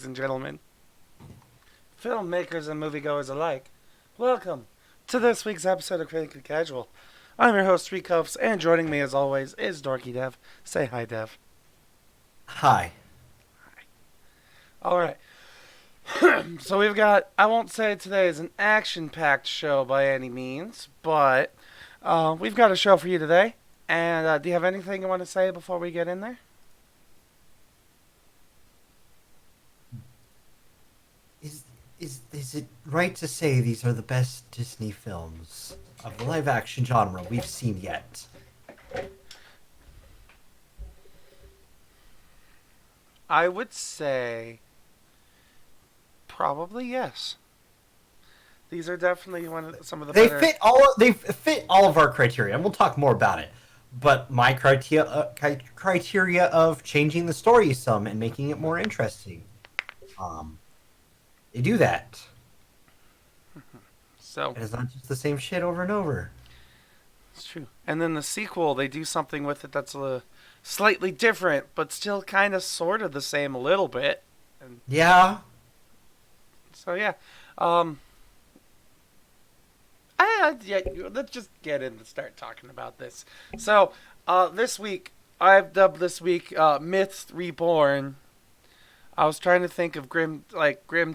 and gentlemen, filmmakers and moviegoers alike. Welcome to this week's episode of Critically Casual. I'm your host, Srekcuf5, and joining me as always is DorkyDev. Say hi, Dev. Hi. Alright, so we've got, I won't say today is an action-packed show by any means, but we've got a show for you today. And do you have anything you want to say before we get in there? Is it right to say these are the best Disney films of the live action genre we've seen yet? I would say probably yes. These are definitely some of the They better. fit all of our criteria, and we'll talk more about it. But my criteria of changing the story some and making it more interesting, they do that. So And it's not just the same shit over and over. it's true. And then the sequel, they do something with it that's slightly different, but still kind of sort of the same a little bit. And Yeah. so yeah, yeah, let's just get in and start talking about this. So this week I've dubbed this week Myths Reborn. I was trying to think of Grim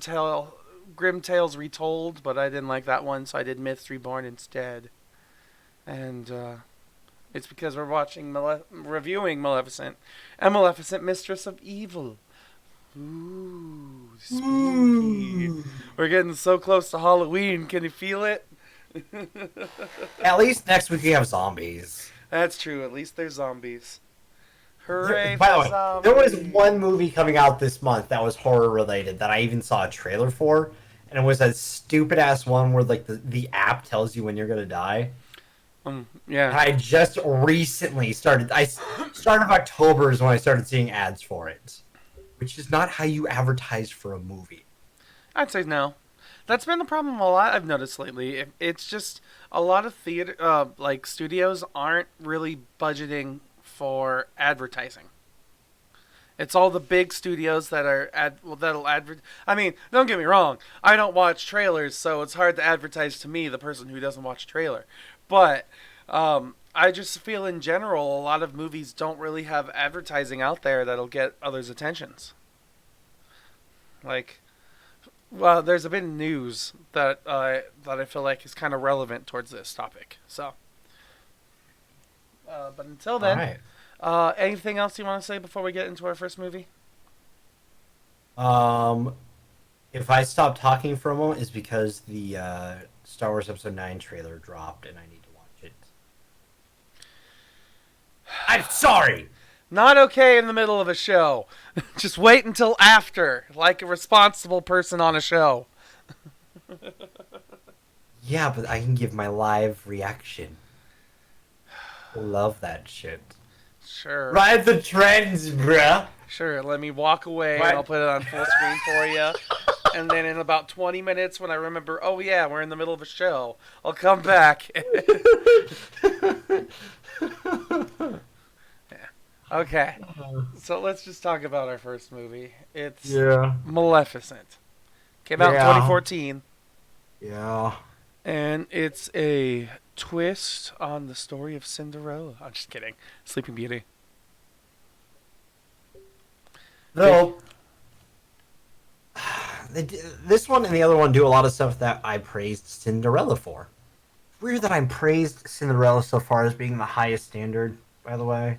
Tales Retold, but I didn't like that one, so I did Myths Reborn instead. And it's because we're reviewing Maleficent and Maleficent, Mistress of Evil. Ooh, spooky. Ooh. We're getting so close to Halloween. Can you feel it? At least next week we have zombies. That's true. At least there's zombies. Hooray By the for way, zombies. there was one movie coming out this month that was horror related that I even saw a trailer for, and it was a stupid ass one where like the app tells you when you're gonna die. Yeah. I just recently started. Start of October is when I started seeing ads for it, which is not how you advertise for a movie. I'd say no. That's been the problem a lot I've noticed lately. It's just a lot of theater, like studios aren't really budgeting for advertising. It's all the big studios that are that'll advert. I mean, don't get me wrong. I don't watch trailers, so it's hard to advertise to me, the person who doesn't watch a trailer. But I just feel in general a lot of movies don't really have advertising out there that'll get others' attentions. Like, well, there's a bit of news that I feel like is kind of relevant towards this topic. So, but until All then, right. anything else you want to say before we get into our first movie? Um, if I stop talking for a moment, is because the Star Wars Episode 9 trailer dropped, and I need to watch it. I'm sorry. Not okay in the middle of a show. Just wait until after, like a responsible person on a show. Yeah, but I can give my live reaction. Love that shit. Sure. Ride the trends, bruh. Sure, let me walk away and Right. I'll put it on full screen for you. And then in about 20 minutes when I remember, oh yeah, we're in the middle of a show, I'll come back. Okay, so let's just talk about our first movie. It's Yeah. Maleficent. Came out in Yeah. 2014, Yeah. and it's a twist on the story of Cinderella. I'm just kidding. Sleeping Beauty. Though, this one and the other one do a lot of stuff that I praised Cinderella for. Weird that I'm praised Cinderella so far as being the highest standard, by the way.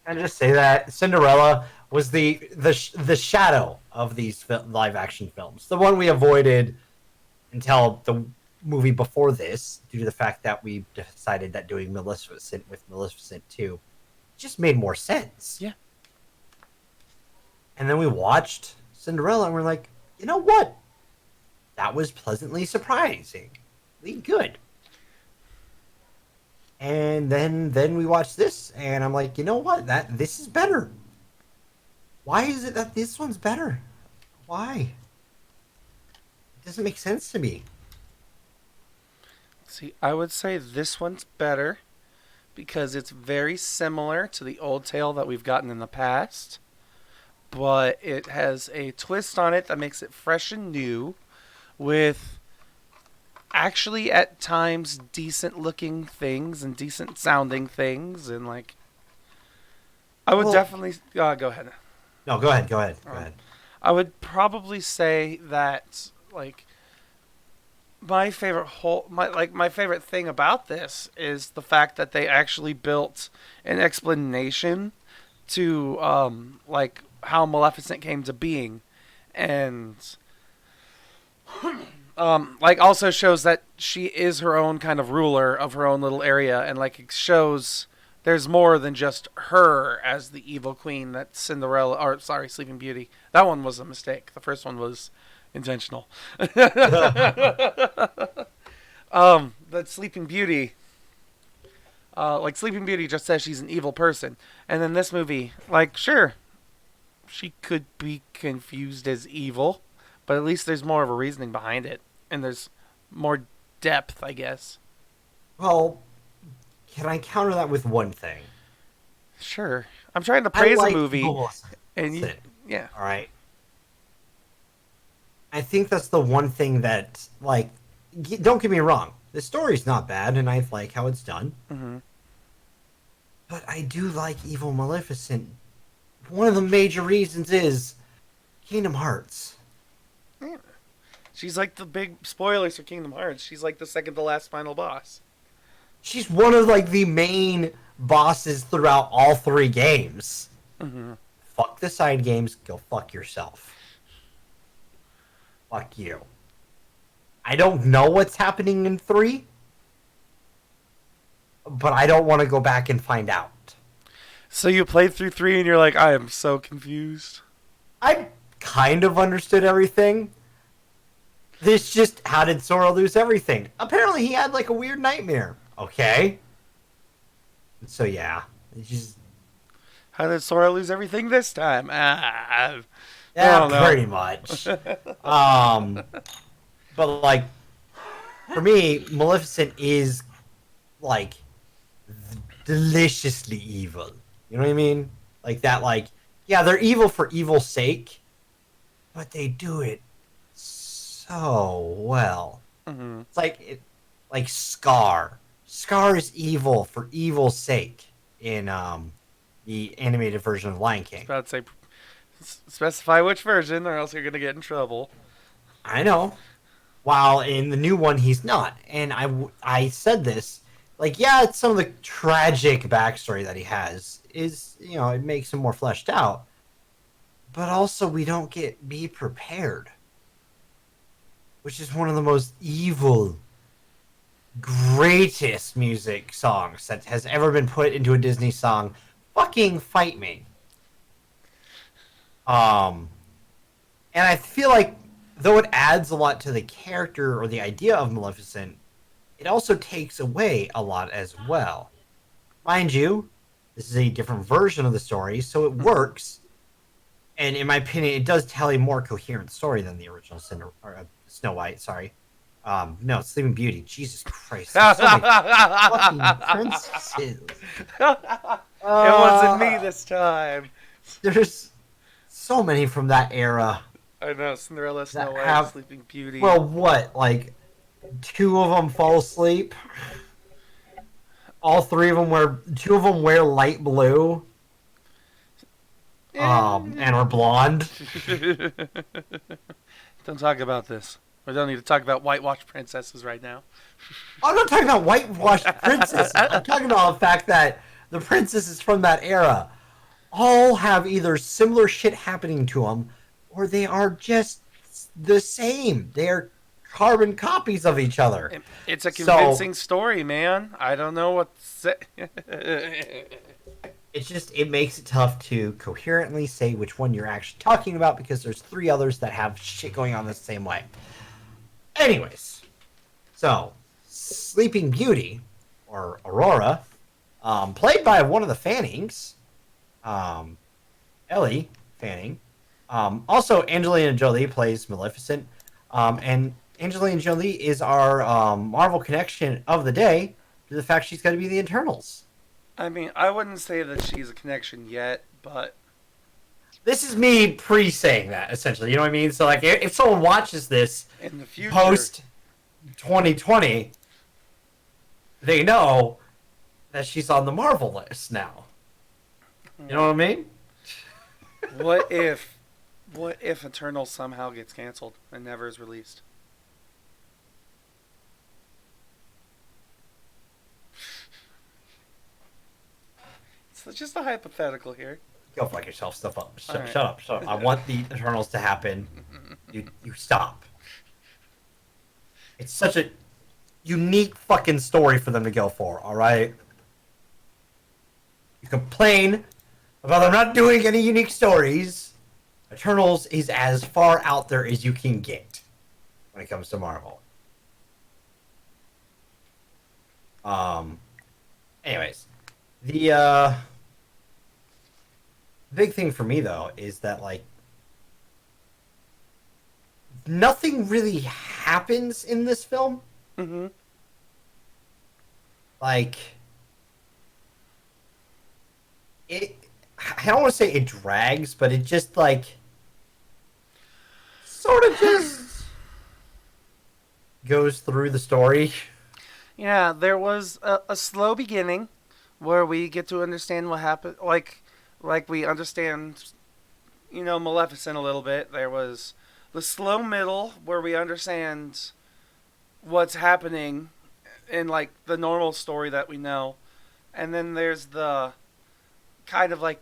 Can I just say that Cinderella was the shadow of these live action films, the one we avoided until the movie before this, due to the fact that we decided that doing Maleficent with Maleficent 2 just made more sense. Yeah. And then we watched Cinderella and we're like, you know what? That was pleasantly surprisingly good. And then we watched this, and I'm like, you know what? This is better. Why is it that this one's better? Why? It doesn't make sense to me. See, I would say this one's better because it's very similar to the old tale that we've gotten in the past. but it has a twist on it that makes it fresh and new, with actually at times decent looking things and decent sounding things, and like I would Well, definitely go ahead. no, go ahead. Go ahead. Go Um, ahead. I would probably say that like my favorite thing about this is the fact that they actually built an explanation to like how Maleficent came to being, and like also shows that she is her own kind of ruler of her own little area, and like it shows there's more than just her as the evil queen that Cinderella, or sorry, Sleeping Beauty. That one was a mistake. The first one was intentional. That Sleeping Beauty, like Sleeping Beauty just says she's an evil person, and then this movie, like sure, she could be confused as evil, but at least there's more of a reasoning behind it, and there's more depth, I guess. Well, can I counter that with one thing? Sure, I'm trying to I praise a like movie, Evil and you, Maleficent. yeah, All right. I think that's the one thing that, like, don't get me wrong. The story's not bad, and I like how it's done. mm-hmm. But I do like Evil Maleficent. One of the major reasons is Kingdom Hearts. Yeah. She's like the big spoilers for Kingdom Hearts. She's like the second to last final boss. She's one of like the main bosses throughout all three games. Mm-hmm. Fuck the side games. Go fuck yourself. Fuck you. I don't know what's happening in 3, but I don't want to go back and find out. So you played through 3 and you're like, I am so confused. I kind of understood everything. This just, how did Sora lose everything? Apparently he had like a weird nightmare. Okay. So yeah. It's just, How did Sora lose everything this time? I yeah, don't know. pretty much. um, but like, for me, Maleficent is like deliciously evil. You know what I mean? Like that, like, yeah, they're evil for evil's sake, but they do it so well. Mm-hmm. It's like Scar. Scar is evil for evil's sake in the animated version of Lion King. About to say, specify which version, or else you're gonna get in trouble. I know. While in the new one, he's not. And I said this, like, yeah, it's some of the tragic backstory that he has is, you know, it makes him more fleshed out. But also, we don't get Be Prepared, which is one of the most evil, greatest music songs that has ever been put into a Disney song. Fucking fight me. And I feel like, though it adds a lot to the character or the idea of Maleficent, it also takes away a lot as well. Mind you, this is a different version of the story, so it works. And in my opinion, it does tell a more coherent story than the original Snow White. Sorry, no, Sleeping Beauty. Jesus Christ, there's so many fucking princesses. It wasn't me this time. There's so many from that era. I know, Cinderella, Snow That White, have- Sleeping Beauty. Well, what? Like, 2 of them fall asleep. All 3 of them wear. 2 of them wear light blue. And are blonde. Don't talk about this. We don't need to talk about whitewashed princesses right now. I'm not talking about whitewashed princesses. I'm talking about the fact that the princesses from that era all have either similar shit happening to them, or they are just the same. They are carbon copies of each other. It's a convincing story, man. I don't know what to say. It's just, it makes it tough to coherently say which one you're actually talking about because there's 3 others that have shit going on the same way. Anyways, so Sleeping Beauty, or Aurora, played by one of the Fannings, Ellie Fanning. Also, Angelina Jolie plays Maleficent, and Angelina Jolie is our Marvel connection of the day to the fact she's going to be the Eternals. I mean, I wouldn't say that she's a connection yet, but This is me pre-saying that, essentially. You know what I mean? So, like, if someone watches this In the future. post 2020, they know that she's on the Marvel list now. You know what I mean? What if what if Eternal somehow gets canceled and never is released? It's just a hypothetical here. Go fuck yourself. Stuff up. All right. Shut up. Shut up. I want the Eternals to happen. You stop. It's such a unique fucking story for them to go for. All right. You complain about them not doing any unique stories. Eternals is as far out there as you can get when it comes to Marvel. Um. Anyways, the big thing for me though is that like nothing really happens in this film. Mm-hmm. Like it, I don't want to say it drags, but it just like sort of just goes through the story. Yeah, there was a slow beginning where we get to understand what happened. Like we understand, Maleficent a little bit. There was the slow middle where we understand what's happening in like the normal story that we know, and then there's the kind of like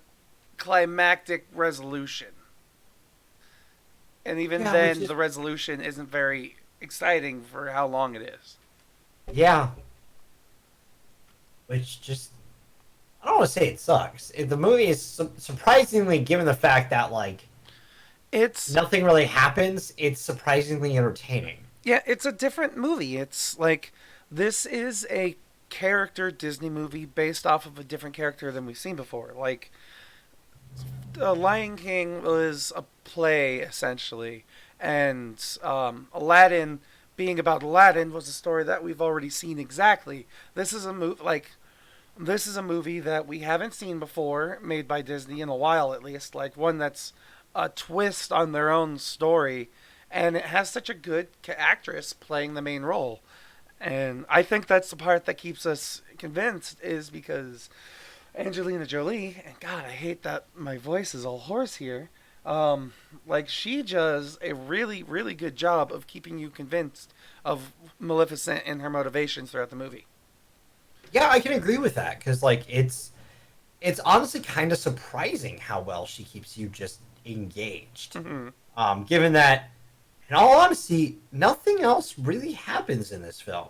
climactic resolution. And even Yeah, then, the resolution isn't very exciting for how long it is. yeah, which just I don't want to say it sucks. The movie is surprisingly, given the fact that like It's nothing really happens, it's surprisingly entertaining. Yeah, it's a different movie. It's like this is a character Disney movie based off of a different character than we've seen before. Like Lion King was a play essentially, and Aladdin being about Aladdin was a story that we've already seen exactly. This is a movie that we haven't seen before, made by Disney in a while at least, like one that's a twist on their own story, and it has such a good actress playing the main role. And I think that's the part that keeps us convinced is because Angelina Jolie, and God, I hate that my voice is all hoarse here. Like she does a really, really good job of keeping you convinced of Maleficent and her motivations throughout the movie. Yeah, I can agree with that because like it's honestly kind of surprising how well she keeps you just engaged. Mm-hmm. Given that, in all honesty, nothing else really happens in this film.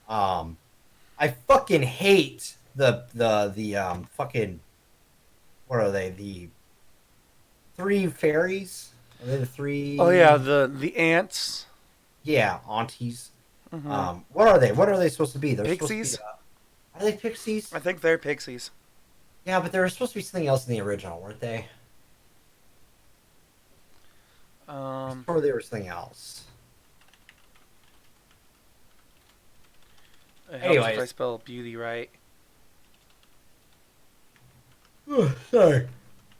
I fucking hate the fucking what are they? The three fairies? Are they the three? Oh yeah, the ants. Yeah, aunties. Mm-hmm. What are they? What are they supposed to be? They're Pixies. supposed to be. Are they pixies? I think they're pixies. Yeah, but they were supposed to be something else in the original, weren't they? Um, Or they were something else. it helps if I Anyways, spell beauty right. sorry.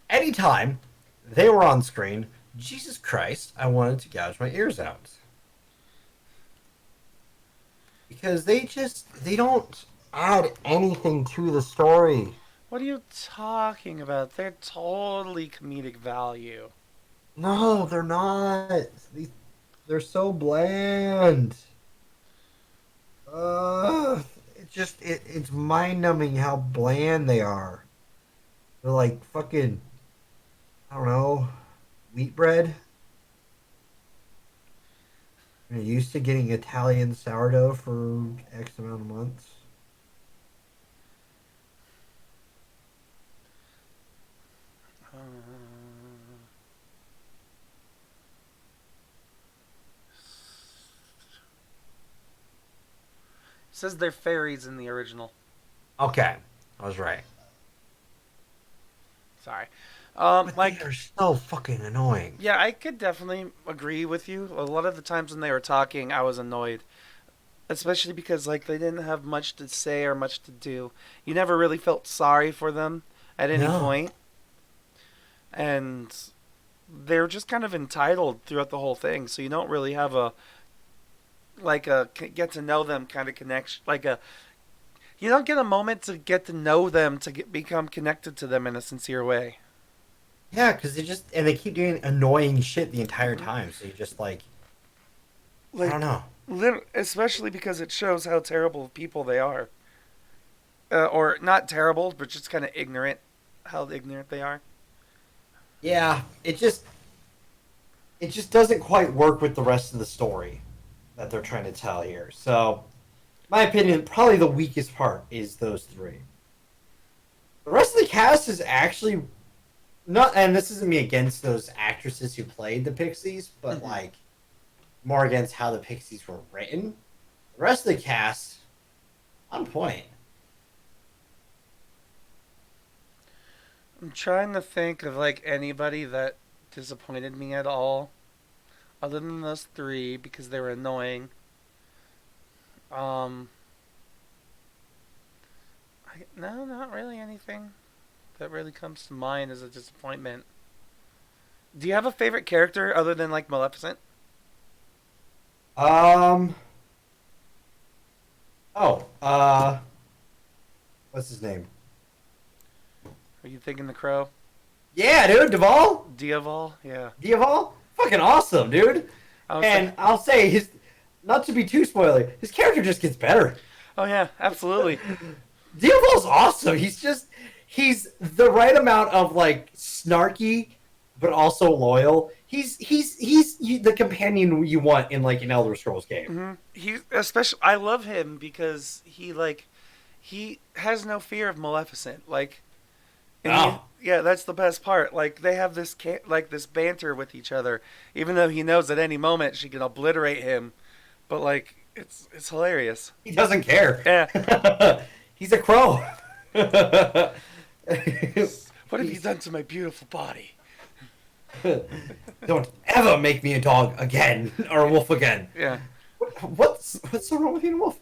Anytime they were on screen, Jesus Christ, I wanted to gouge my ears out. Because they don't add anything to the story. What are you talking about? They're totally comedic value. No, they're not. They're so bland. It's mind numbing how bland they are. They're like fucking I don't know, wheat bread. You're used to getting Italian sourdough for X amount of months. Uh, says they're fairies in the original. Okay, I was right. Sorry. But they Like, are so fucking annoying. yeah, I could definitely agree with you. A lot of the times when they were talking, I was annoyed, especially because like they didn't have much to say or much to do. You never really felt sorry for them at any No. point. and they're just kind of entitled throughout the whole thing. So you don't really have a get to know them kind of connection. You don't get a moment to get to know them become connected to them in a sincere way. Yeah, because they keep doing annoying shit the entire Hmm. time. So you just like, I don't Like, know. especially because it shows how terrible of people they are, or not terrible, but just kind of ignorant. How ignorant they are. Yeah, it just doesn't quite work with the rest of the story that they're trying to tell here. So, my opinion, probably the weakest part is those three. The rest of the cast is actually not, and this isn't me against those actresses who played the Pixies, but Hmm. like more against how the Pixies were written. The rest of the cast, on point. I'm trying to think of like anybody that disappointed me at all, other than those three because they were annoying. Um, no, not really anything that really comes to mind as a disappointment. Do you have a favorite character other than like Maleficent? Um. Oh. What's his name? Are you thinking the Crow? Yeah, dude, Duvall. Diaval? Yeah. Duvall. Fucking awesome, dude. I was like, And I'll say his, not to be too spoiler, his character just gets better. oh yeah, absolutely. Duvall's awesome. He's the right amount of like snarky, but also loyal. He's the companion you want in like an Elder Scrolls game. He especially I love him because he has no fear of Maleficent. Like in the Oh, yeah, that's the best part. Like they have this banter with each other, even though he knows at any moment she can obliterate him. But like it's hilarious. he doesn't care. Yeah. He's a crow. What have you He's, done to my beautiful body? don't ever make me a dog again or a wolf again. Yeah. What's so wrong with being a wolf?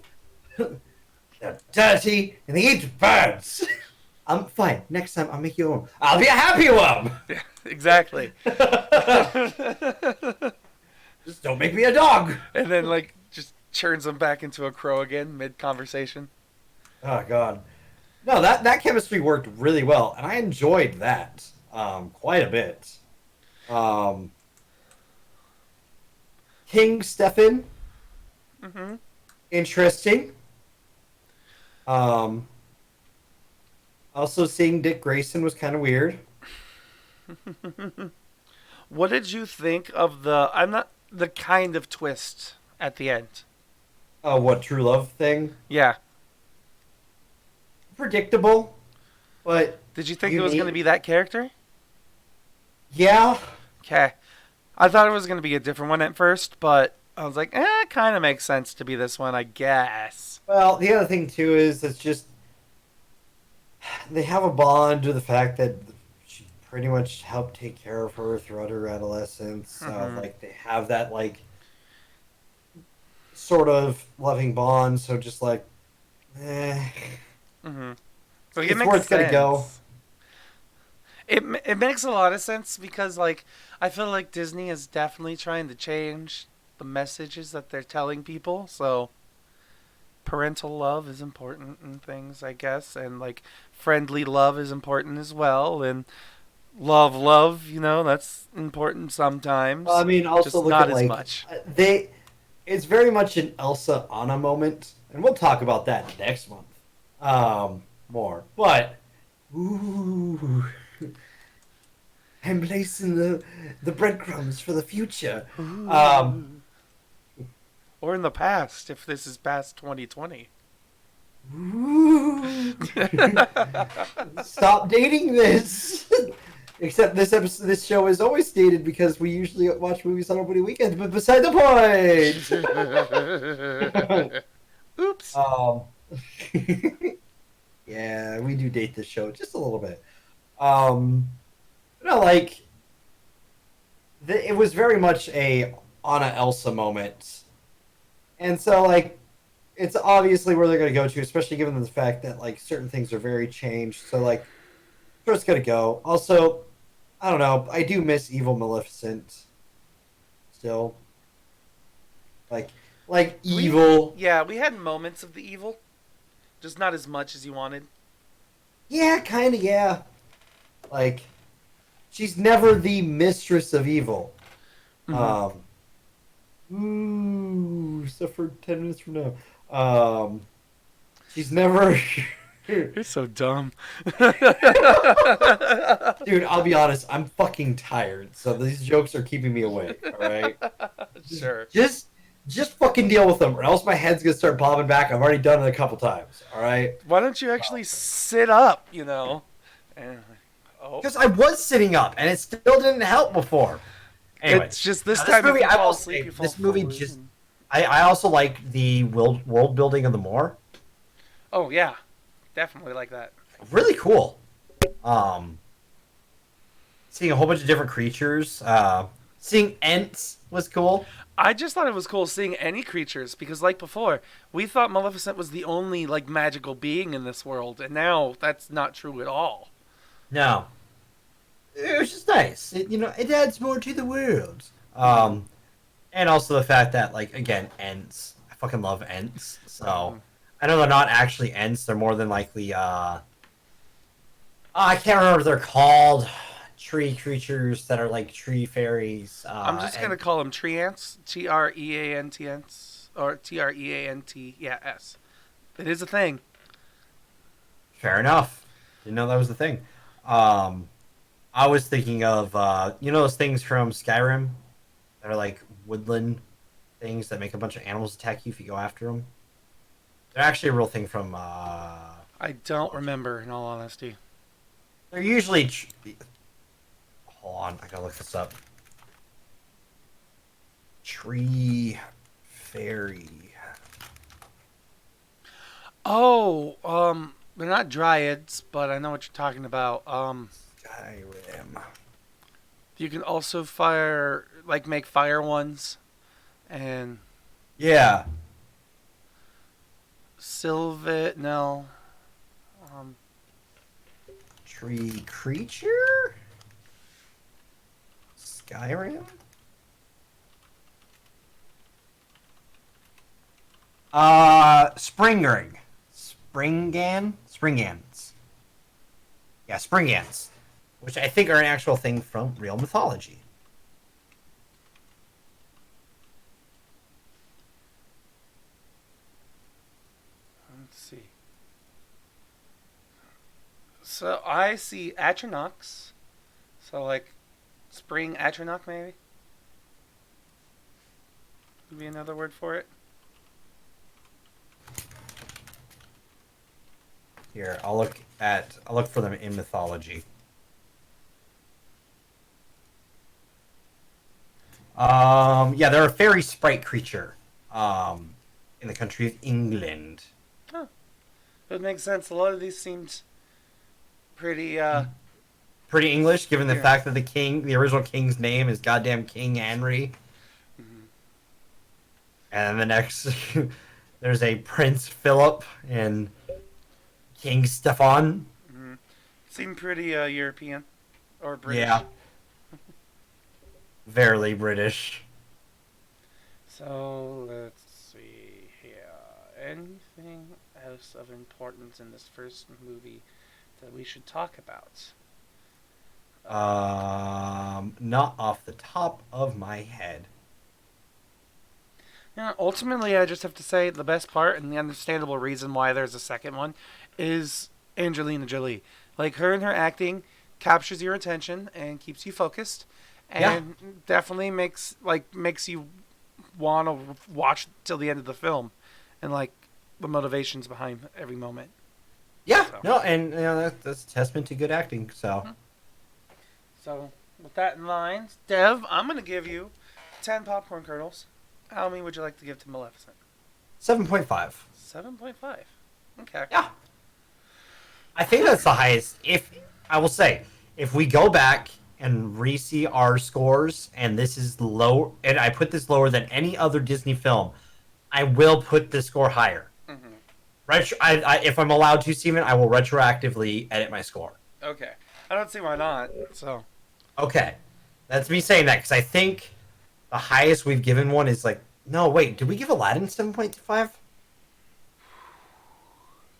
They're dirty and they eat birds. I'm fine. Next time I'll make you a worm. I'll be a happy worm. Yeah. Exactly. Just don't make me a dog. And then like just turns him back into a crow again mid conversation. Oh god. No, that chemistry worked really well, and I enjoyed that quite a bit. Um, King Stefan, Mm-hmm. interesting. Um, Also, seeing Dick Grayson was kind of weird. What did you think of the kind of twist at the end? Oh, what true love thing? Yeah. Predictable, but Did you think it was going to unique. be that character? Yeah. Okay. I thought it was going to be a different one at first, but I was like, it kind of makes sense to be this one, I guess. Well, the other thing too is it's just they have a bond to the fact that she pretty much helped take care of her throughout her adolescence. So Mm-hmm. like they have that like sort of loving bond. So just like, eh, Mm-hmm. So it it's where makes it's gonna go. sense. It makes a lot of sense because like I feel like Disney is definitely trying to change the messages that they're telling people. So parental love is important in things, I guess, and like friendly love is important as well, and love, that's important I sometimes, mean, also just look not at as like much. they. It's very much an Elsa Anna moment, and we'll talk about that next month, more. But ooh, I'm placing the breadcrumbs for the future. Um, Ooh. Or in the past, if this is past 2020. ooh, stop dating this. Except this show is always dated because we usually watch movies on opening weekends. But beside the point. Oops. um, yeah, we do date this show just a little bit. Um, no, like it was very much a Anna Elsa moment, and so like it's obviously where they're going to go to, especially given the fact that like certain things are very changed. So like, where it's going to go. Also, I don't know. I do miss evil Maleficent still. Like evil. We had moments of the evil, just not as much as you wanted. Yeah, kind of. Yeah. Like she's never the Mistress of Evil. Mm-hmm. Um. Ooh, stuff for 10 minutes from now. Um. She's never. You're so dumb. Dude, I'll be honest. I'm fucking tired, so these jokes are keeping me awake. All right. Sure. Just just fucking deal with them, or else my head's gonna start bobbing back. I've already done it a couple times. All right. Why don't you actually sit up? You know. And, oh, Because I was sitting up, and it still didn't help before. it's Anyways, just this this time if movie, you I fall will asleep, say, you fall this movie forward. just. I also like the world building of the Moor. Oh yeah, definitely like that. Really cool. Um, Seeing a whole bunch of different creatures. Seeing Ents was cool. I just thought it was cool seeing any creatures because, like before, we thought Maleficent was the only like magical being in this world, and now that's not true at all. No, it was just nice. It adds more to the world. Mm-hmm. And also the fact that, like, again, Ents. I fucking love Ents. So Mm-hmm. I know they're not actually Ents. They're more than likely. I can't remember what they're called. Tree creatures that are like tree fairies. I'm just And gonna call them tree ants, Treantants, or Treant. Yeah, S. It is a thing. fair enough. Didn't know that was the thing. Um, I was thinking of those things from Skyrim that are like woodland things that make a bunch of animals attack you if you go after them. They're actually a real thing from. I don't remember, in all honesty. They're usually. Hold on, I gotta look this up. Tree fairy. Oh, they're not dryads, but I know what you're talking about. Skyrim. You can also make fire ones, and Yeah. Sylvet. No, um, Tree creature? Skyrim? Springring. Springans. Yeah, Springans. Which I think are an actual thing from real mythology. let's see. So I see Atronachs. So like spring Atronach maybe would be another word for it. Here, I'll look for them in mythology. Yeah, they're a fairy sprite creature. In the country of England. Huh. It makes sense. A lot of these seemed pretty Pretty English, given the yeah. fact that the original king's name is goddamn King Henry, Mhm. and the next there's a Prince Philip and King Stefan. Mhm. Seemed pretty European or British. Yeah, verily British. So let's see here. Anything else of importance in this first movie that we should talk about? Not off the top of my head. Yeah, ultimately, I just have to say the best part and the understandable reason why there's a second one is Angelina Jolie. Like her and her acting captures your attention and keeps you focused, Yeah, and definitely makes you want to watch till the end of the film, and like the motivations behind every moment. yeah, So, no, and that's a testament to good acting. So, so with that in mind, Dev, I'm gonna give you 10 popcorn kernels. How many would you like to give to Maleficent? 7.5. 7.5. Okay. Yeah, I think that's the highest. If I will say, if we go back and re-see our scores, and this is low, and I put this lower than any other Disney film, I will put the score higher. Mm-hmm. If I'm allowed to, Steven, I will retroactively edit my score. Okay. I don't see why not. So, Okay, that's me saying that because I think the highest we've given one is like no wait, did we give Aladdin 7.25?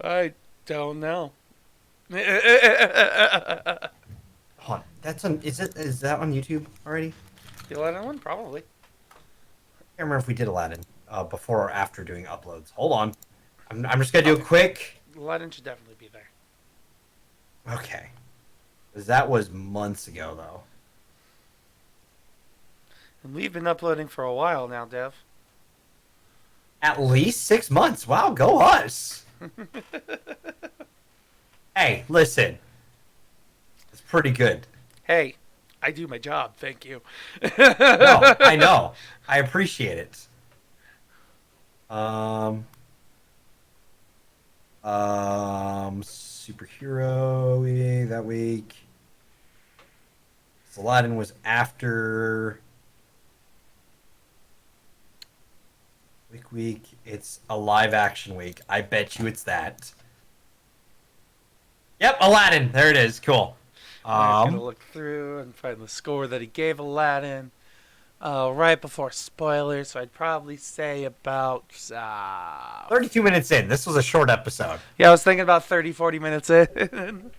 I don't know. Hold on, that's on is that on YouTube already? The Aladdin one, probably. I can't remember if we did Aladdin before or after doing uploads. Hold on, I'm just gonna do a Okay. quick. Aladdin should definitely be there. Okay, because that was months ago though. And we've been uploading for a while now, Dev. At least 6 months. Wow, go us. Hey, listen, it's pretty good. Hey, I do my job. Thank you. No, I know. I appreciate it. Um, superhero that week. Aladdin was after week. It's a live action week. I bet you it's that. Yep, Aladdin. There it is. Cool. I was gonna look through and find the score that he gave Aladdin. Right before spoilers, so I'd probably say about 32 minutes in. This was a short episode. yeah, I was thinking about 30, 40 minutes in.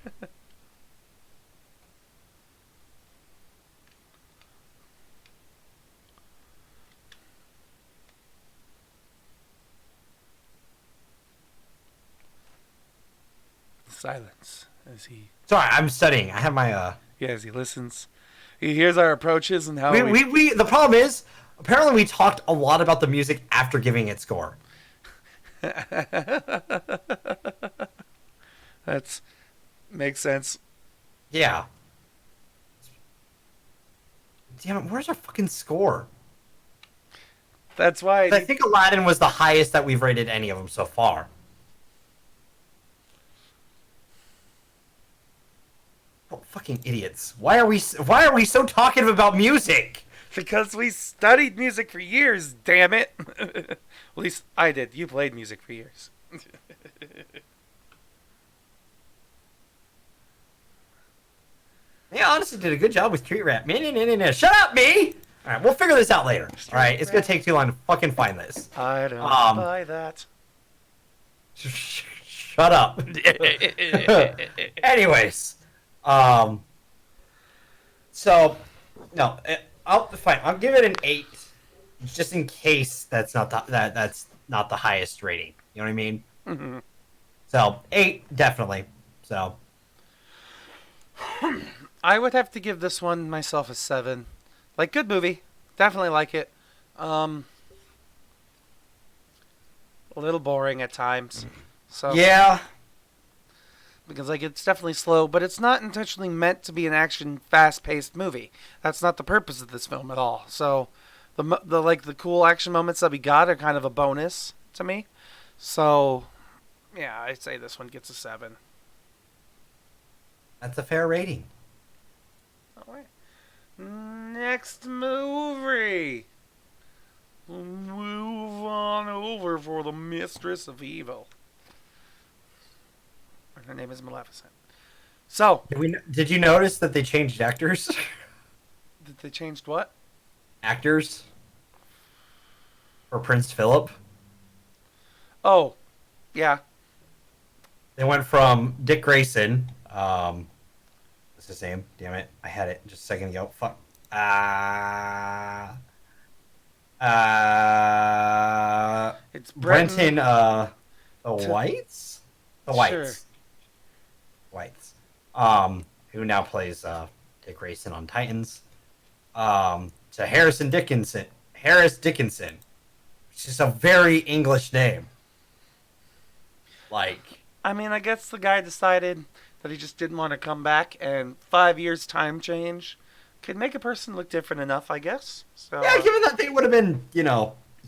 Silence as he Sorry, I'm studying. I have my yeah, as he listens. He hears our approaches and how we the problem is apparently we talked a lot about the music after giving it score. That's makes sense. Yeah. Damn it, where's our fucking score? That's why I think Aladdin was the highest that we've rated any of them so far. Oh, fucking idiots. Why are we so talkative about music? because we studied music for years, damn it. At least I did. You played music for years. Yeah, honestly did a good job with Street Rap. Shut up, me! Alright, we'll figure this out later. Alright, it's gonna take too long to fucking find this. I don't buy that. Shut up. Anyways, so no, I'll give it an 8, just in case that's not that's not the highest rating. You know what I mean? Mhm. So 8 definitely. So I would have to give this one myself a 7. Like, good movie. Definitely like it. A little boring at times. So yeah, because like it's definitely slow, but it's not intentionally meant to be an action, fast-paced movie. That's not the purpose of this film at all. So the cool action moments that we got are kind of a bonus to me. So yeah, I'd say this one gets a 7. that's a fair rating. All right. Next movie. Move on over for the Mistress of Evil. Her name is Maleficent. So, Did you notice that they changed actors? did they changed what? Actors for Prince Philip. Oh, yeah. They went from Dick Grayson. What's his name? Damn it! I had it just a second ago. Fuck. It's Brenton. The to- Whites. The Whites. Sure. Whites. Who now plays Dick Grayson on Titans. To Harris Dickinson, which is a very English name. Like, I mean, I guess the guy decided that he just didn't want to come back, and 5 years time change could make a person look different enough, I guess. So yeah, given that they would have been,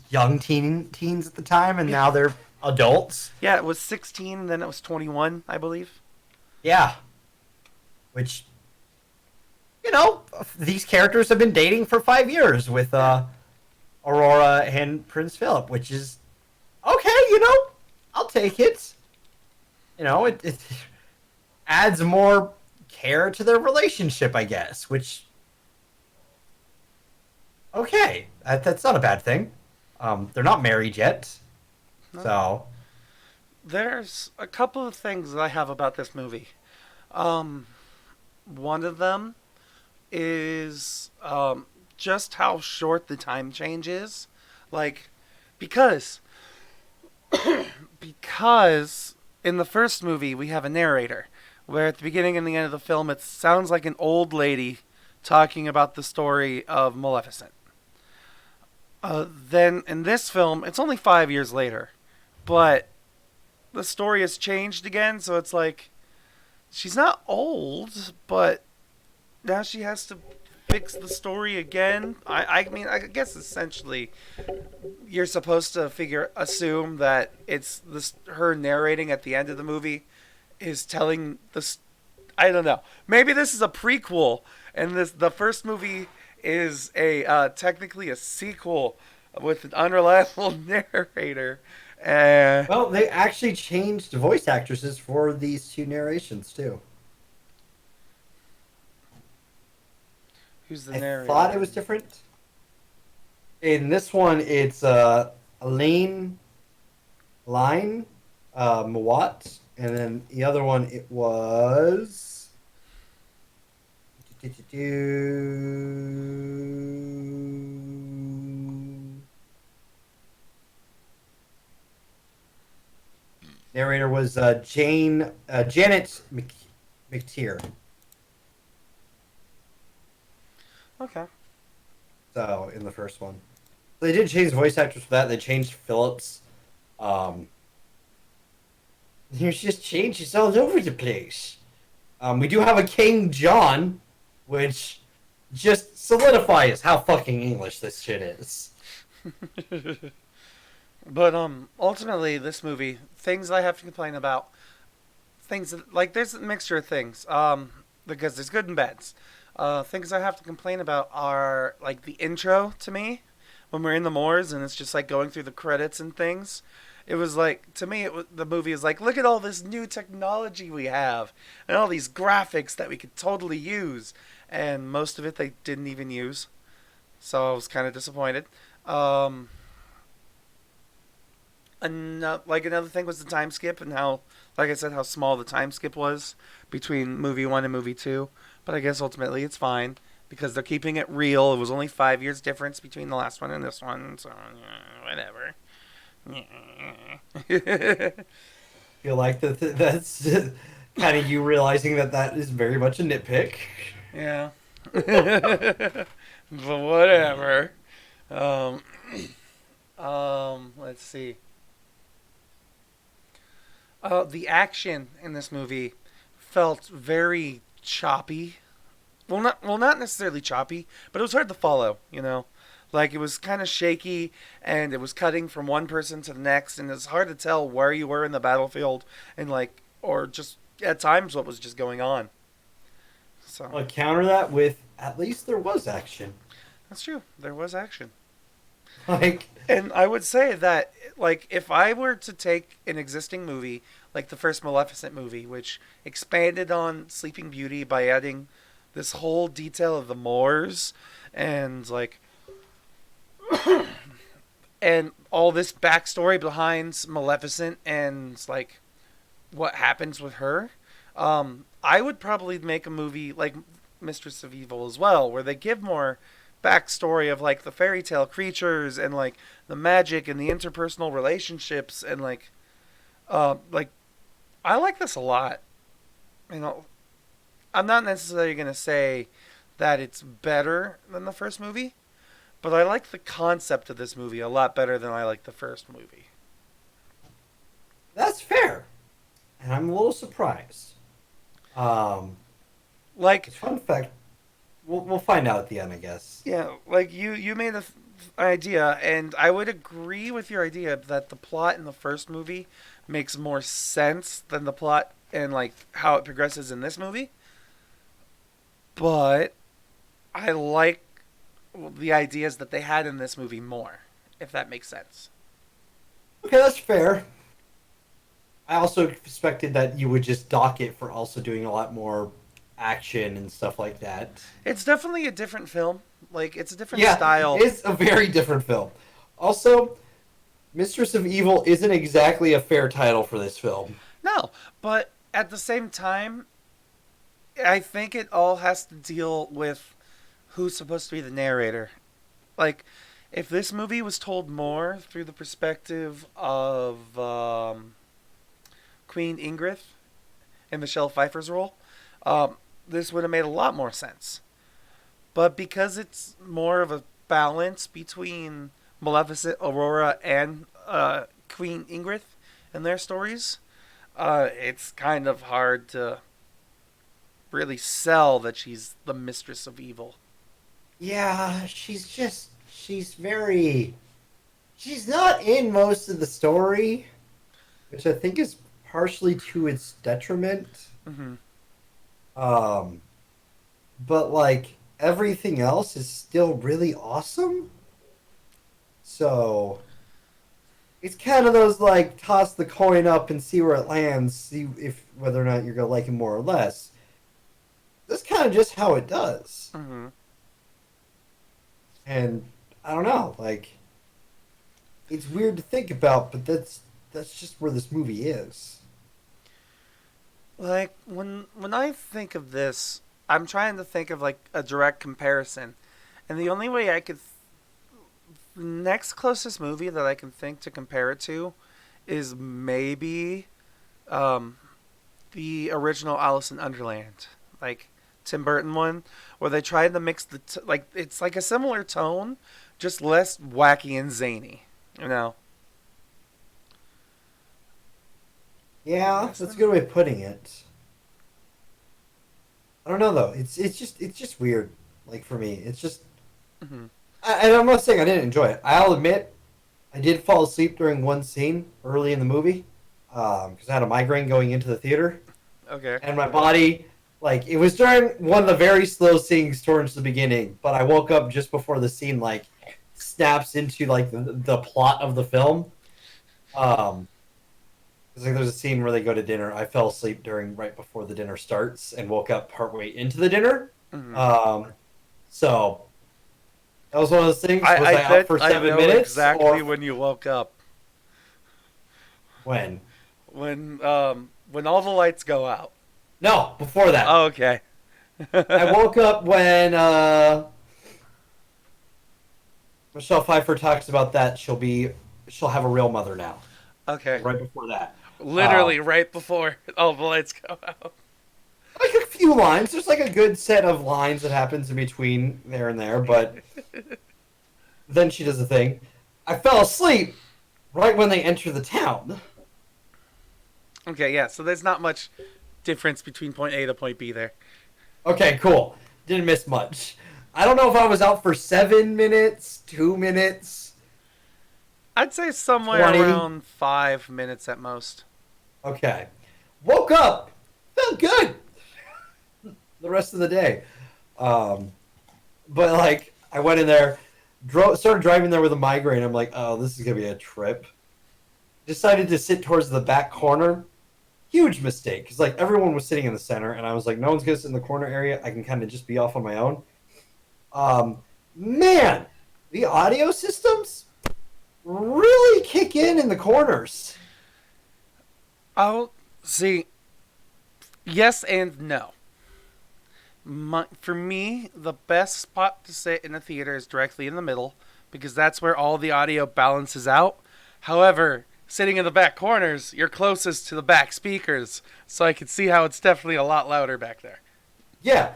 young teens at the time, and now they're adults. yeah, it was 16, and then it was 21, I believe. Yeah. Which, these characters have been dating for 5 years with Aurora and Prince Philip, which is okay. I'll take it. It adds more care to their relationship, I guess. Which Okay, that's not a bad thing. They're not married yet, No. so There's a couple of things that I have about this movie. Um, One of them is just how short the time change is. Like, because because in the first movie we have a narrator, where at the beginning and the end of the film it sounds like an old lady talking about the story of Maleficent. Then in this film, it's only 5 years later, but the story has changed again, so it's like she's not old, but now she has to fix the story again. I mean, I guess essentially you're supposed to assume that it's this her narrating at the end of the movie is telling this. I don't know. Maybe this is a prequel, and the first movie is a technically a sequel with an unreliable narrator. Uh, well, they actually changed voice actresses for these two narrations too. who's the I thought narrator? it was different. In this one, it's Elaine Line, Mawat, and then the other one it was. Narrator was Janet McTeer. Okay. So in the first one, they did change voice actors for that. They changed Phillips. Um, there's just changes all over the place. We do have a King John, which just solidifies how fucking English this shit is. But ultimately, this movie, things I have to complain about, things that, like there's a mixture of things. Because there's good and bads. Things I have to complain about are like the intro to me when we're in the moors and it's just like going through the credits and things. It was like to me, the movie is like, look at all this new technology we have and all these graphics that we could totally use, and most of it they didn't even use. So I was kind of disappointed. Um, another thing was the time skip and how, like I said, how small the time skip was between movie one and movie two. But I guess ultimately it's fine because they're keeping it real. It was only 5 years difference between the last one and this one, so whatever. Feel like that's kind of you realizing that that is very much a nitpick. Yeah. But whatever. Um, let's see. The action in this movie felt very choppy. Not necessarily choppy, but it was hard to follow. Like it was kind of shaky, and it was cutting from one person to the next, and it's hard to tell where you were in the battlefield, and like, or just at times what was just going on. So I'll counter that with at least there was action. that's true. There was action. Like, And I would say that, like, if I were to take an existing movie, like the first Maleficent movie, which expanded on Sleeping Beauty by adding this whole detail of the Moors and, like, and all this backstory behind Maleficent and, like, what happens with her, I would probably make a movie like Mistress of Evil as well, where they give more backstory of like the fairy tale creatures and like the magic and the interpersonal relationships and like I like this a lot. You know, I'm not necessarily gonna say that it's better than the first movie, but I like the concept of this movie a lot better than I like the first movie. that's fair. And I'm a little surprised. Um, Like, fun fact, we'll find out at the end, I guess. yeah, like you made an idea, and I would agree with your idea that the plot in the first movie makes more sense than the plot and like how it progresses in this movie. But I like the ideas that they had in this movie more, if that makes sense. Okay, that's fair. I also expected that you would just dock it for also doing a lot more action and stuff like that. It's definitely a different film. Like, it's a different Yeah, style. it's a very different film. Also, Mistress of Evil isn't exactly a fair title for this film. No, but at the same time, I think it all has to deal with who's supposed to be the narrator. Like, if this movie was told more through the perspective of Queen Ingrid and Michelle Pfeiffer's role, this would have made a lot more sense. But because it's more of a balance between Maleficent, Aurora, and Queen Ingrid and their stories, it's kind of hard to really sell that she's the Mistress of Evil. Yeah, she's very. She's not in most of the story, which I think is partially to its detriment. Hmm. Um, but like everything else is still really awesome. So it's kind of those like toss the coin up and see where it lands, see if whether or not you're gonna like it more or less. That's kind of just how it does. Hmm. And I don't know, like it's weird to think about, but that's just where this movie is. Like when I think of this, I'm trying to think of like a direct comparison, and the only way I could, the next closest movie that I can think to compare it to, is maybe um, the original Alice in Underland, like Tim Burton one, where they tried to mix like it's like a similar tone, just less wacky and zany. You know. Yeah, Yes. that's a good way of putting it. I don't know though. It's just weird. Like for me, it's just. Mm-hmm. And I'm not saying I didn't enjoy it. I'll admit, I did fall asleep during one scene early in the movie, because I had a migraine going into the theater, Okay. and my body, like, it was during one of the very slow scenes towards the beginning, but I woke up just before the scene like snaps into like the plot of the film. Um, It's like there's a scene where they go to dinner. I fell asleep during right before the dinner starts and woke up partway into the dinner. Mm-hmm. So that was one of those things. Was I I out bet for I 7 know minutes exactly or when you woke up. when? When all the lights go out. No, before that. Oh, okay. I woke up when Michelle Pfeiffer talks about that she'll have a real mother now. Okay. Right before that. Literally right before all the lights go out. Like a few lines. There's like a good set of lines that happens in between there and there, but then she does the thing. I fell asleep right when they enter the town. Okay, yeah. So there's not much difference between point A to point B there. Okay, cool. Didn't miss much. I don't know if I was out for 7 minutes, 2 minutes, I'd say somewhere 20. around 5 minutes at most. Okay. Woke up. Felt good the rest of the day. Um, but like, I went in there, started driving there with a migraine. I'm like, oh, this is gonna be a trip. Decided to sit towards the back corner. Huge mistake, because like everyone was sitting in the center, and I was like, no one's gonna sit in the corner area. I can kind of just be off on my own. Um, Man, the audio systems really kick in the corners. Oh, see, yes and no. For me, the best spot to sit in a theater is directly in the middle because that's where all the audio balances out. However, sitting in the back corners, you're closest to the back speakers, so I can see how it's definitely a lot louder back there. Yeah,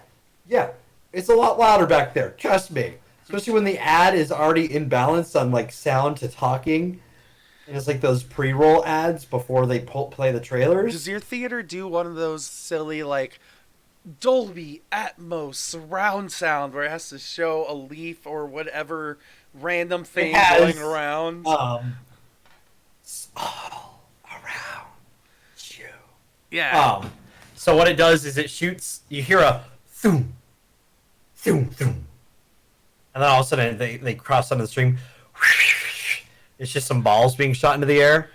yeah, it's a lot louder back there. Trust me. Especially when the ad is already imbalanced on like sound to talking. And it's like those pre-roll ads before they play the Does trailers. your theater do one of those silly, like, Dolby Atmos surround sound where it has to show a leaf or whatever random It thing going has around? it's all around you. Yeah. So what it does is it shoots. You hear a thoom, thoom, thoom, and then all of a sudden they cross onto the stream. It's just some balls being shot into the air,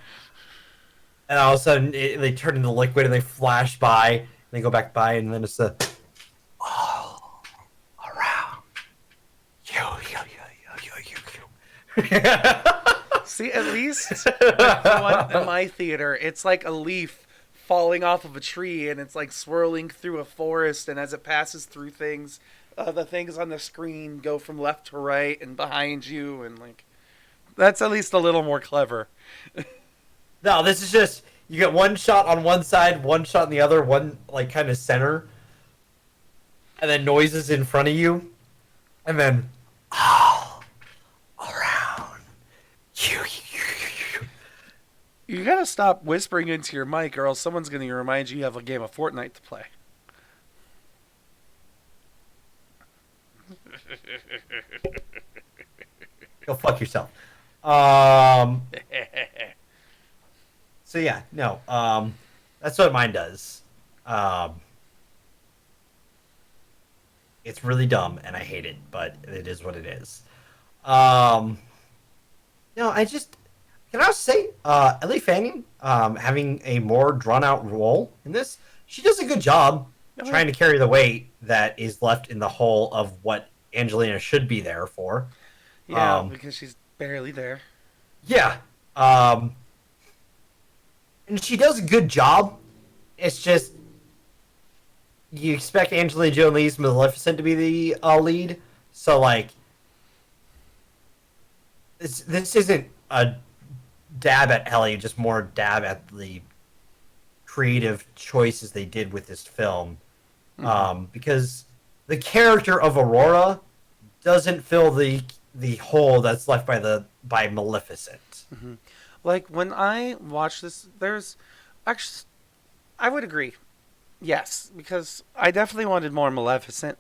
and all of a sudden they turn into liquid and they flash by. And they go back by, and then it's the See, at least with the one in my theater, it's like a leaf falling off of a tree, and it's like swirling through a forest, and as it passes through things, the things on the screen go from left to right and behind you, and like that's at least a little more clever. No, this is just you get one shot on one side, one shot on the other, one like kind of center, and then noises in front of you, and then all around you. You gotta stop whispering into your mic, or else someone's gonna remind you have a game of Fortnite to play. Go fuck yourself. Um. So yeah, no. That's what mine does. Um. It's really dumb, and I hate it, but it is what it is. Um. No, I just can I say, Ellie Fanning, having a more drawn out role in this, she does a good job trying to carry the weight that is left in the hole of what Angelina should be there for. Yeah, because she's barely there. Yeah. And she does a good job. It's just you expect Angelina Jolie's Maleficent to be the lead, so like this isn't a dab at Ellie, just more dab at the creative choices they did with this film. Because the character of Aurora doesn't fill the hole that's left by Maleficent. Mm-hmm. Like when I watch this, there's actually I would agree, yes, because I definitely wanted more Maleficent,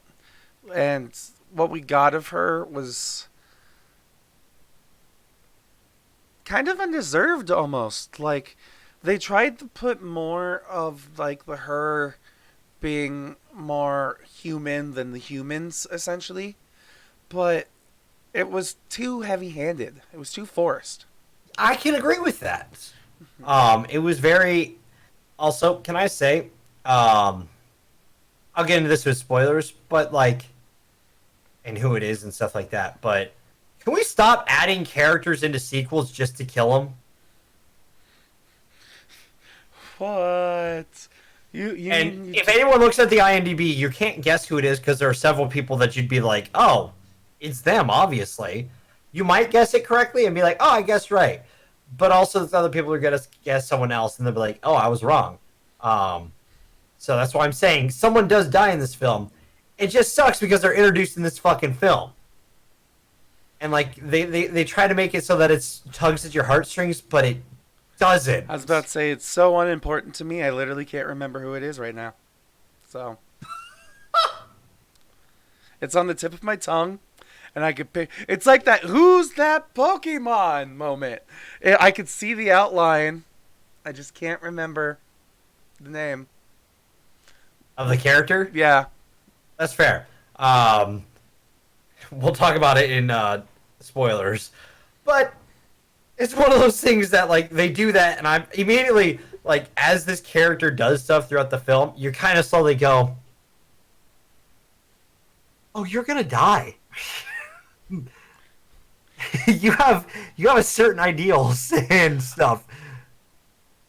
and what we got of her was kind of undeserved almost. Like they tried to put more of like her being more human than the humans essentially, but it was too heavy-handed. It was too forced. I can agree with that. It was very. Also, can I say, I'll get into this with spoilers, but like, and who it is and stuff like that. But can we stop adding characters into sequels just to kill them? What? And if anyone looks at the IMDb, you can't guess who it is because there are several people that you'd be like, oh, it's them, obviously. You might guess it correctly and be like, oh, I guessed right. But also, there's other people who are going to guess someone else and they'll be like, oh, I was wrong. So that's why I'm saying someone does die in this film. It just sucks because they're introduced in this fucking film. And, like, they try to make it so that it tugs at your heartstrings, but it doesn't. I was about to say, it's so unimportant to me, I literally can't remember who it is right now. So. It's on the tip of my tongue. And I could pick. It's like that. Who's that Pokemon moment? I could see the outline. I just can't remember the name Of the character? Yeah, That's fair. We'll talk about it in spoilers. But it's one of those things that, like, they do that, and I'm immediately, like, as this character does stuff throughout the film, you kind of slowly go, oh, you're going to die. you have a certain ideals and stuff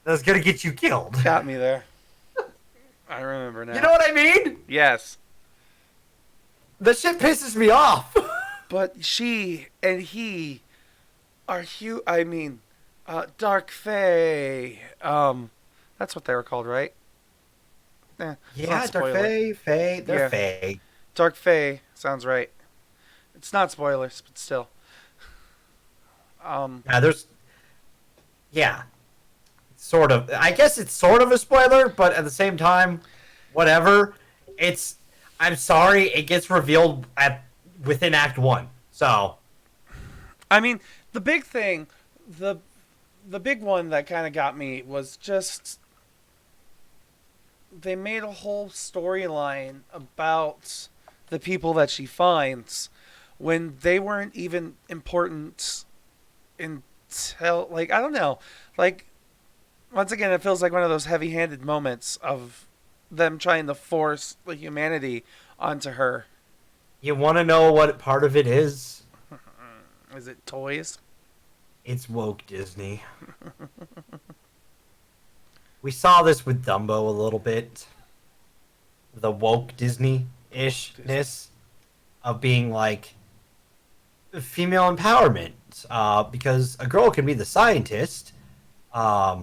that's gonna get you killed. got me there. I remember now. You know what I mean? Yes. That shit pisses me off. But she and he are Dark Fae. That's what they were called, right? Yeah, Dark Fae, they're Yeah. Fae. Dark Fae sounds right. It's not spoilers, but still. Yeah, sort of. I guess it's sort of a spoiler, but at the same time, whatever. I'm sorry, it gets revealed within Act 1. So, I mean, the big thing, the big one that kind of got me was just they made a whole storyline about the people that she finds when they weren't even important until, like, I don't know. Like, once again, it feels like one of those heavy-handed moments of them trying to force the humanity onto her. you want to know what part of it is? Is it toys? It's woke Disney. We saw this with Dumbo a little bit. The woke Disney-ishness of being like female empowerment. Because a girl can be the scientist, but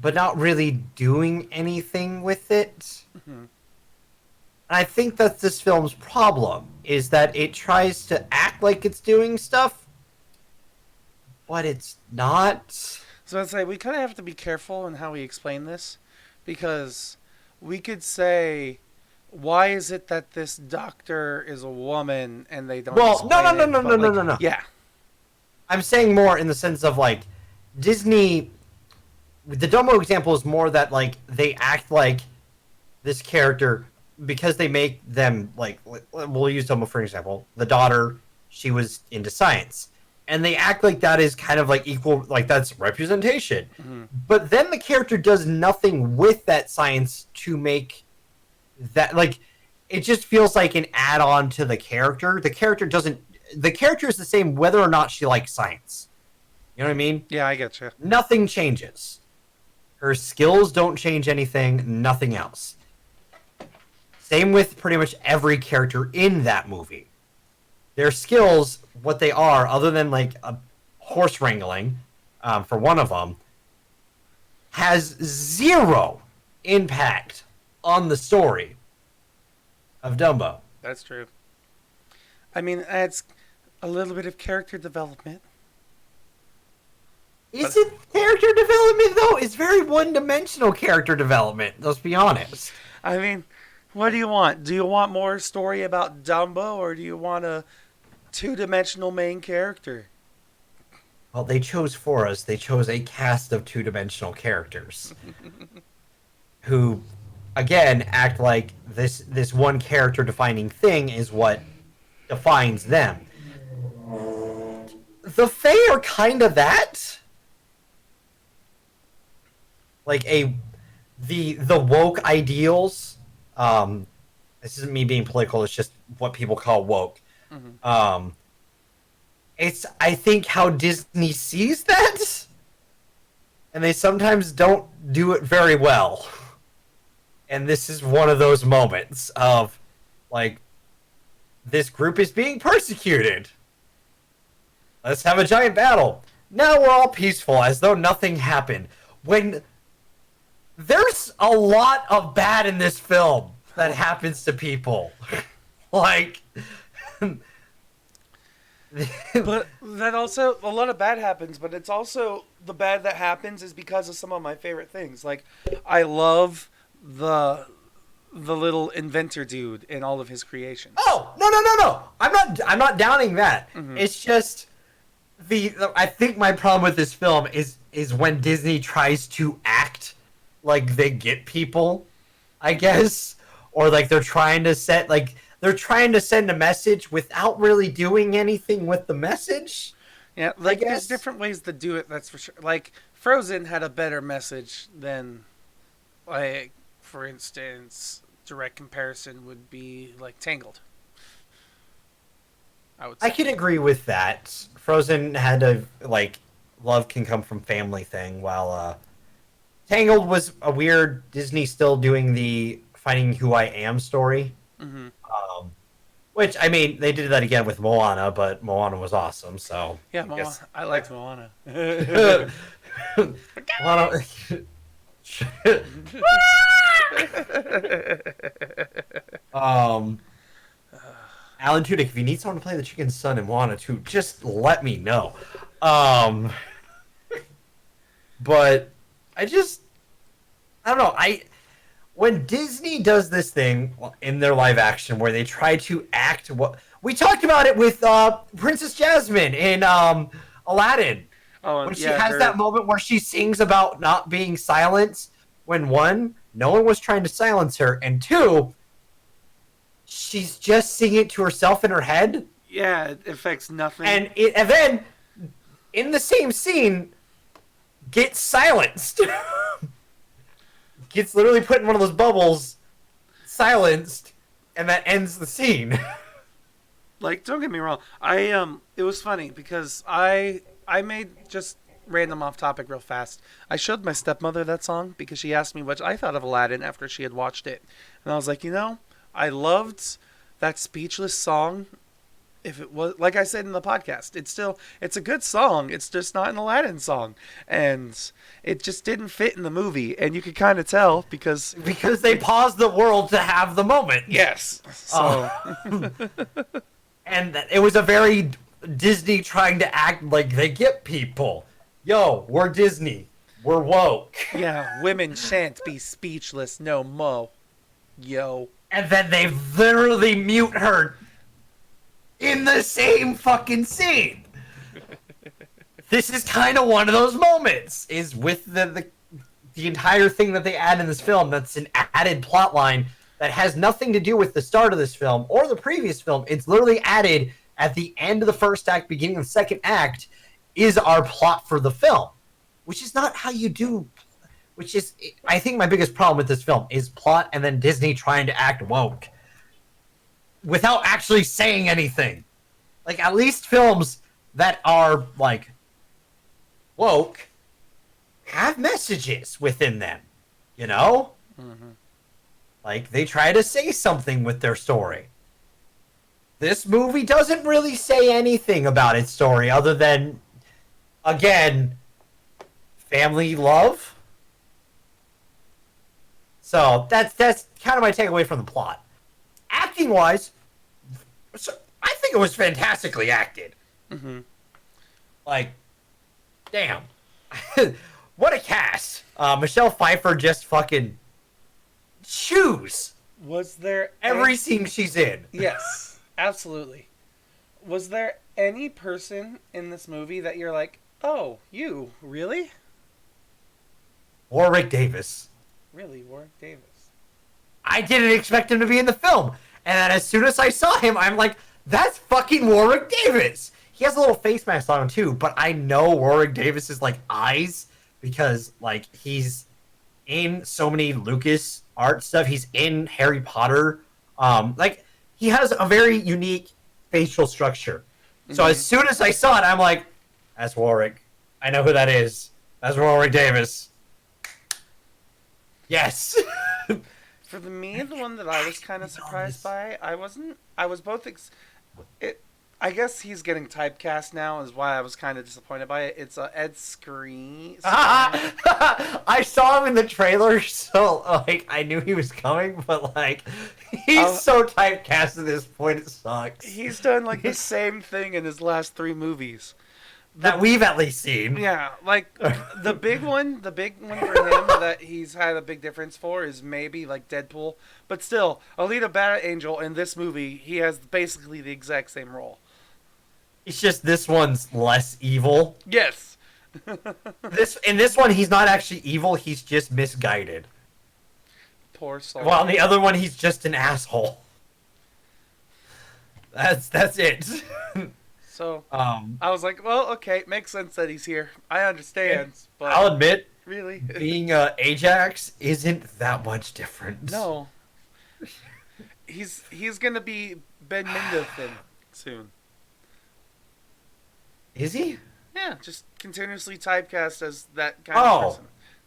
not really doing anything with it. Mm-hmm. I think that's this film's problem, is that it tries to act like it's doing stuff, but it's not. So I'd say we kind of have to be careful in how we explain this, because we could say, why is it that this doctor is a woman and they don't Well, no, explain no, no, it, no, but, no, no, like, no, no. Yeah. I'm saying more in the sense of, like, Disney. The Dumbo example is more that, like, they act like this character because they make them, like, we'll use Dumbo for example. The daughter, she was into science. And they act like that is kind of like equal, like that's representation. Mm-hmm. But then the character does nothing with that science to make that, like, it just feels like an add-on to the character. The character is the same whether or not she likes science. You know what I mean? Yeah, I get you. Nothing changes. Her skills don't change anything, nothing else. Same with pretty much every character in that movie. Their skills, what they are, other than like a horse wrangling, for one of them, has zero impact on the story of Dumbo. That's true. I mean, it adds a little bit of character development. Is it character development though? It's very one-dimensional character development. Let's be honest. I mean, what do you want? Do you want more story about Dumbo, or do you want a two-dimensional main character? Well, they chose for us. They chose a cast of two-dimensional characters who, again, act like this one character-defining thing is what defines them. The Fae are kind of that. Like the woke ideals. This isn't me being political. It's just what people call woke. Mm-hmm. It's, I think, how Disney sees that, and they sometimes don't do it very well. And this is one of those moments of, like, this group is being persecuted. Let's have a giant battle. Now we're all peaceful, as though nothing happened. When there's a lot of bad in this film that happens to people. Like... But that also, a lot of bad happens, but it's also, the bad that happens is because of some of my favorite things. Like, I love the little inventor dude in all of his creations. Oh, no. I'm not downing that. Mm-hmm. It's just I think my problem with this film is when Disney tries to act like they get people, I guess, or like they're trying to send a message without really doing anything with the message. Yeah, like, there's different ways to do it, that's for sure. Like, Frozen had a better message than, like, for instance, direct comparison would be, like, Tangled. I can agree with that. Frozen had a, like, love can come from family thing, while Tangled was a weird Disney still doing the finding who I am story. Mm-hmm. Which, I mean, they did that again with Moana, but Moana was awesome, so... Yeah, I liked Moana. Moana... Alan Tudyk, if you need someone to play the Chicken's son in Moana 2, just let me know. But I don't know, when Disney does this thing in their live action where they try to act what we talked about it with Princess Jasmine in Aladdin, when she has that moment where she sings about not being silenced, when one, no one was trying to silence her, and two, she's just singing it to herself in her head. Yeah, it affects nothing. And then in the same scene gets silenced. Gets literally put in one of those bubbles, silenced, and that ends the scene. Like, don't get me wrong. It was funny because I made just random off topic real fast. I showed my stepmother that song because she asked me what I thought of Aladdin after she had watched it, and I was like, I loved that speechless song. If it was like I said in the podcast, it's a good song. It's just not an Aladdin song, and it just didn't fit in the movie, and you could kind of tell because they paused the world to have the moment. yes, so and it was a very Disney trying to act like they get people. Yo, we're Disney. We're woke. yeah, women shan't be speechless no mo. Yo. And then they literally mute her in the same fucking scene. This is kind of one of those moments. Is with the entire thing that they add in this film. That's an added plot line that has nothing to do with the start of this film or the previous film. It's literally added at the end of the first act, beginning of the second act, is our plot for the film, which is not how you do. Which is, I think, my biggest problem with this film is plot and then Disney trying to act woke without actually saying anything. Like, at least films that are, like, woke have messages within them, you know? Mm-hmm. Like, they try to say something with their story. This movie doesn't really say anything about its story other than, again, family love. So that's kind of my takeaway from the plot. Acting wise, I think it was fantastically acted. Mm-hmm. Like, damn, what a cast! Michelle Pfeiffer just fucking chews Was there every scene she's in. Yes, absolutely. Was there any person in this movie that you're like, oh, you really? Warwick Davis. Really, Warwick Davis? I didn't expect him to be in the film. And then as soon as I saw him, I'm like, that's fucking Warwick Davis. He has a little face mask on him too, but I know Warwick Davis's like eyes because like he's in so many Lucas art stuff. He's in Harry Potter. Like he has a very unique facial structure. Mm-hmm. So as soon as I saw it, I'm like, that's Warwick. I know who that is. That's Warwick Davis. Yes. For me, the one that I was kind of surprised by, I was both, I guess he's getting typecast now is why I was kind of disappointed by it. It's Ed Skrein. I saw him in the trailer, so like I knew he was coming, but like he's so typecast at this point, it sucks. He's done like the same thing in his last 3 movies. That we've at least seen. Yeah, like the big one for him that he's had a big difference for is maybe like Deadpool, but still, Alita Battle Angel in this movie, he has basically the exact same role. It's just this one's less evil. Yes. In this one, he's not actually evil; he's just misguided. Poor soul. While in the other one, he's just an asshole. That's it. So, I was like, well, okay, makes sense that he's here. I understand, but... I'll admit, really? being Ajax isn't that much different. No. He's gonna be Ben Mendelsohn soon. Is he? Yeah, just continuously typecast as that kind of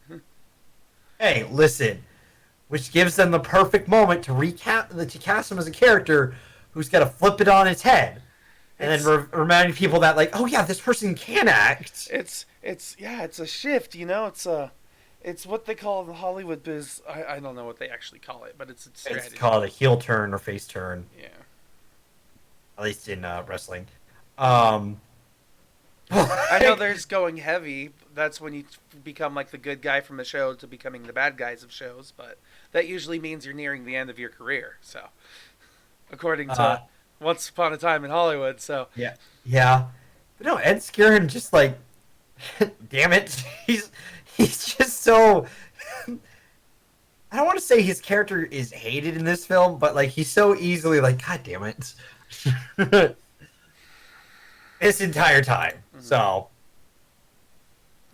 person. Hey, listen. Which gives them the perfect moment to cast him as a character who's got to flip it on its head. And then reminding people that, like, oh yeah, this person can act. It's a shift, you know. It's what they call in the Hollywood biz. I don't know what they actually call it, but it's a strategy. It's called a heel turn or face turn. Yeah. At least in wrestling. I know there's going heavy. That's when you become like the good guy from a show to becoming the bad guys of shows, but that usually means you're nearing the end of your career. So, according to Once Upon a Time in Hollywood, so yeah. But no, Ed Skrein just like, damn it, he's just so. I don't want to say his character is hated in this film, but like he's so easily like, God damn it, this entire time. Mm-hmm. So,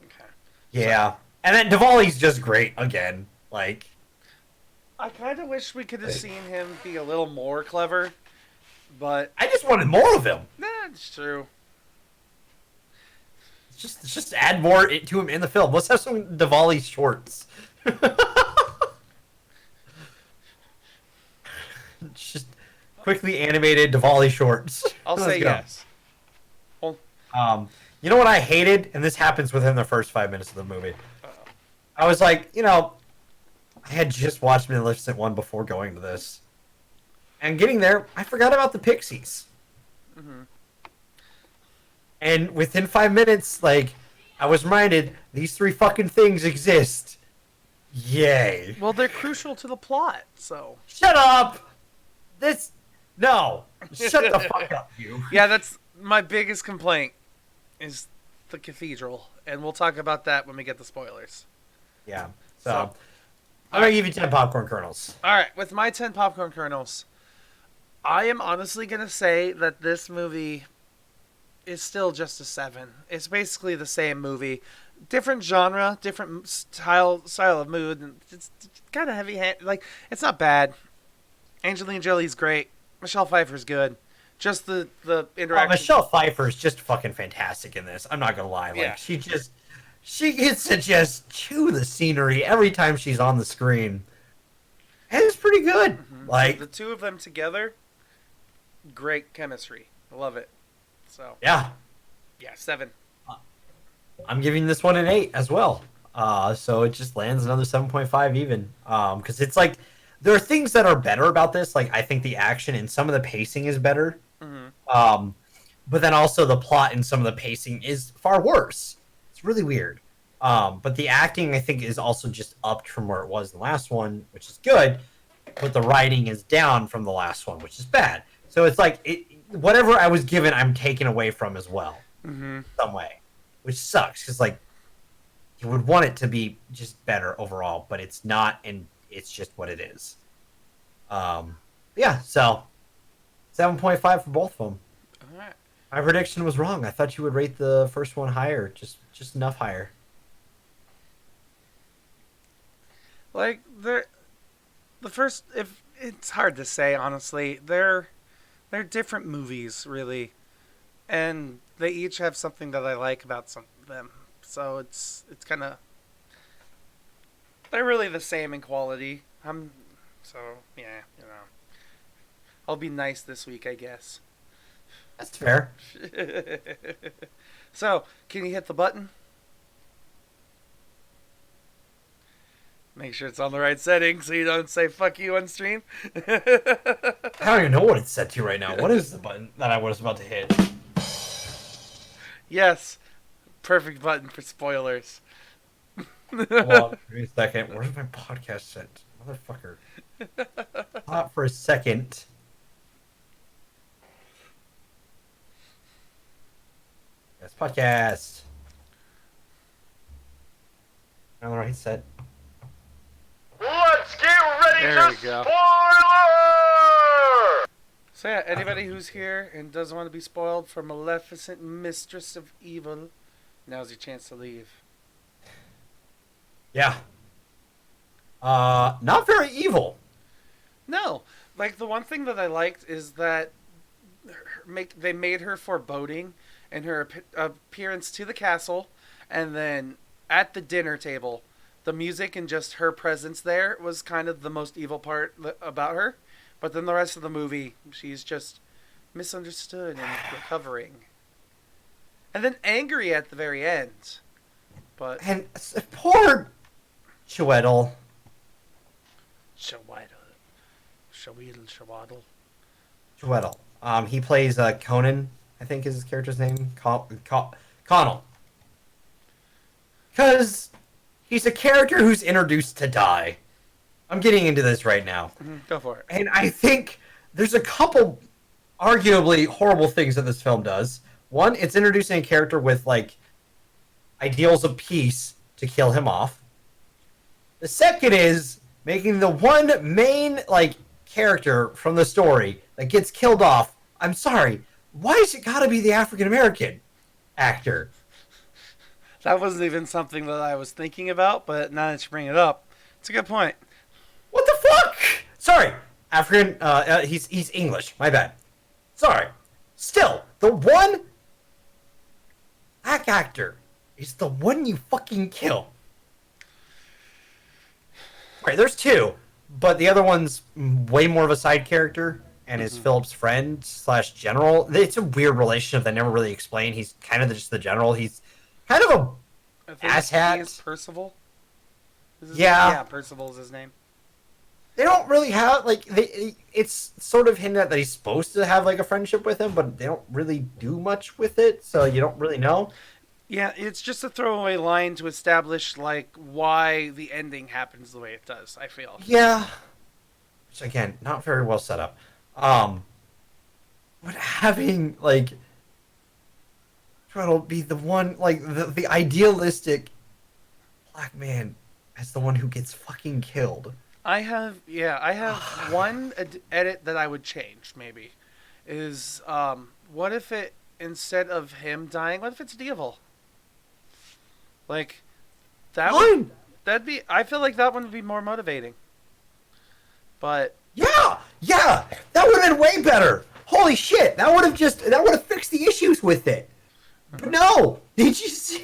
okay, yeah, and then Diwali's just great again. Like, I kind of wish we could have seen him be a little more clever. But I just wanted more of him. that's true. Just add more to him in the film. Let's have some Diwali shorts. Just quickly animated Diwali shorts. I'll Let's say go. yes. Well, You know what I hated, and this happens within the first 5 minutes of the movie. I was like, I had just watched Maleficent 1 before going to this, and getting there, I forgot about the Pixies. mm-hmm. And within 5 minutes, I was reminded these three fucking things exist. Yay! Well, they're crucial to the plot. So Shut up. No. Shut the fuck up, you. yeah, that's my biggest complaint is the cathedral, and we'll talk about that when we get the spoilers. Yeah. So I'm gonna give you 10 popcorn kernels. All right, with my 10 popcorn kernels, I am honestly gonna say that this movie is still just a 7. It's basically the same movie, different genre, different style of mood, and it's kind of heavy hand. It's not bad. Angelina Jolie's great. Michelle Pfeiffer's good. Just the interaction. Michelle Pfeiffer is just fucking fantastic in this. I'm not gonna lie. Yeah. She gets to just chew the scenery every time she's on the screen. And it's pretty good. Mm-hmm. The two of them together, great chemistry. I love it. So yeah, 7. I'm giving this one an 8 as well. So it just lands another 7.5 even. Because it's there are things that are better about this. I think the action and some of the pacing is better. Mm-hmm. But then also the plot and some of the pacing is far worse. It's really weird. But the acting, I think, is also just upped from where it was in the last one, which is good. But the writing is down from the last one, which is bad. So it's whatever I was given, I'm taken away from as well. Mm-hmm. Some way. Which sucks, because, you would want it to be just better overall, but it's not, and it's just what it is. Yeah, so 7.5 for both of them. All right. My prediction was wrong. I thought you would rate the first one higher, just enough higher. The first, if it's hard to say honestly, they're different movies really, and they each have something that I like about some of them. So it's kind of, they're really the same in quality. I'll be nice this week, I guess. That's fair. So, can you hit the button? Make sure it's on the right setting so you don't say fuck you on stream. I don't even know what it's set to right now. What is the button that I was about to hit? Yes. Perfect button for spoilers. Hold on, give me a second. Where's my podcast set? Motherfucker. Stop for a second. Yes, podcast. On the right set. Let's get ready There we to go. spoiler! So yeah, anybody who's here and doesn't want to be spoiled for Maleficent, Mistress of Evil, now's your chance to leave. Yeah. Not very evil. No, the one thing that I liked is that they made her foreboding in her appearance to the castle, and then at the dinner table, the music and just her presence there was kind of the most evil part about her. But then the rest of the movie, she's just misunderstood and recovering. And then angry at the very end. But And poor Chweddle. Chweddle. He plays Conan, I think is his character's name. Connell. Because he's a character who's introduced to die. I'm getting into this right now. Go for it. And I think there's a couple arguably horrible things that this film does. One, it's introducing a character with, ideals of peace to kill him off. The second is making the one main, character from the story that gets killed off. I'm sorry. Why has it gotta be the African-American actor? That wasn't even something that I was thinking about, but now that you bring it up, it's a good point. What the fuck? Sorry. African, he's English. My bad. Sorry. Still, the one black actor is the one you fucking kill. Right, there's two, but the other one's way more of a side character and is Mm-hmm. Philip's friend slash general. It's a weird relationship that never really explained. He's kind of just the general. He's kind of a I think he is asshat. Percival. Is his Yeah, Yeah, Percival is his name. they don't really have like it's sort of hinted at that he's supposed to have like a friendship with him, but they don't really do much with it, so you don't really know. Yeah, it's just a throwaway line to establish like why the ending happens the way it does. I feel. Yeah, which again, not very well set up. Um, but having like try to be the one like the idealistic black man as the one who gets fucking killed. I have one edit that I would change. Maybe is what if it instead of him dying, what if it's Devil? Like that would Fine. that'd be. I feel like that one would be more motivating. But Yeah, yeah, that would have been way better. Holy shit, that would have fixed the issues with it. But no, they just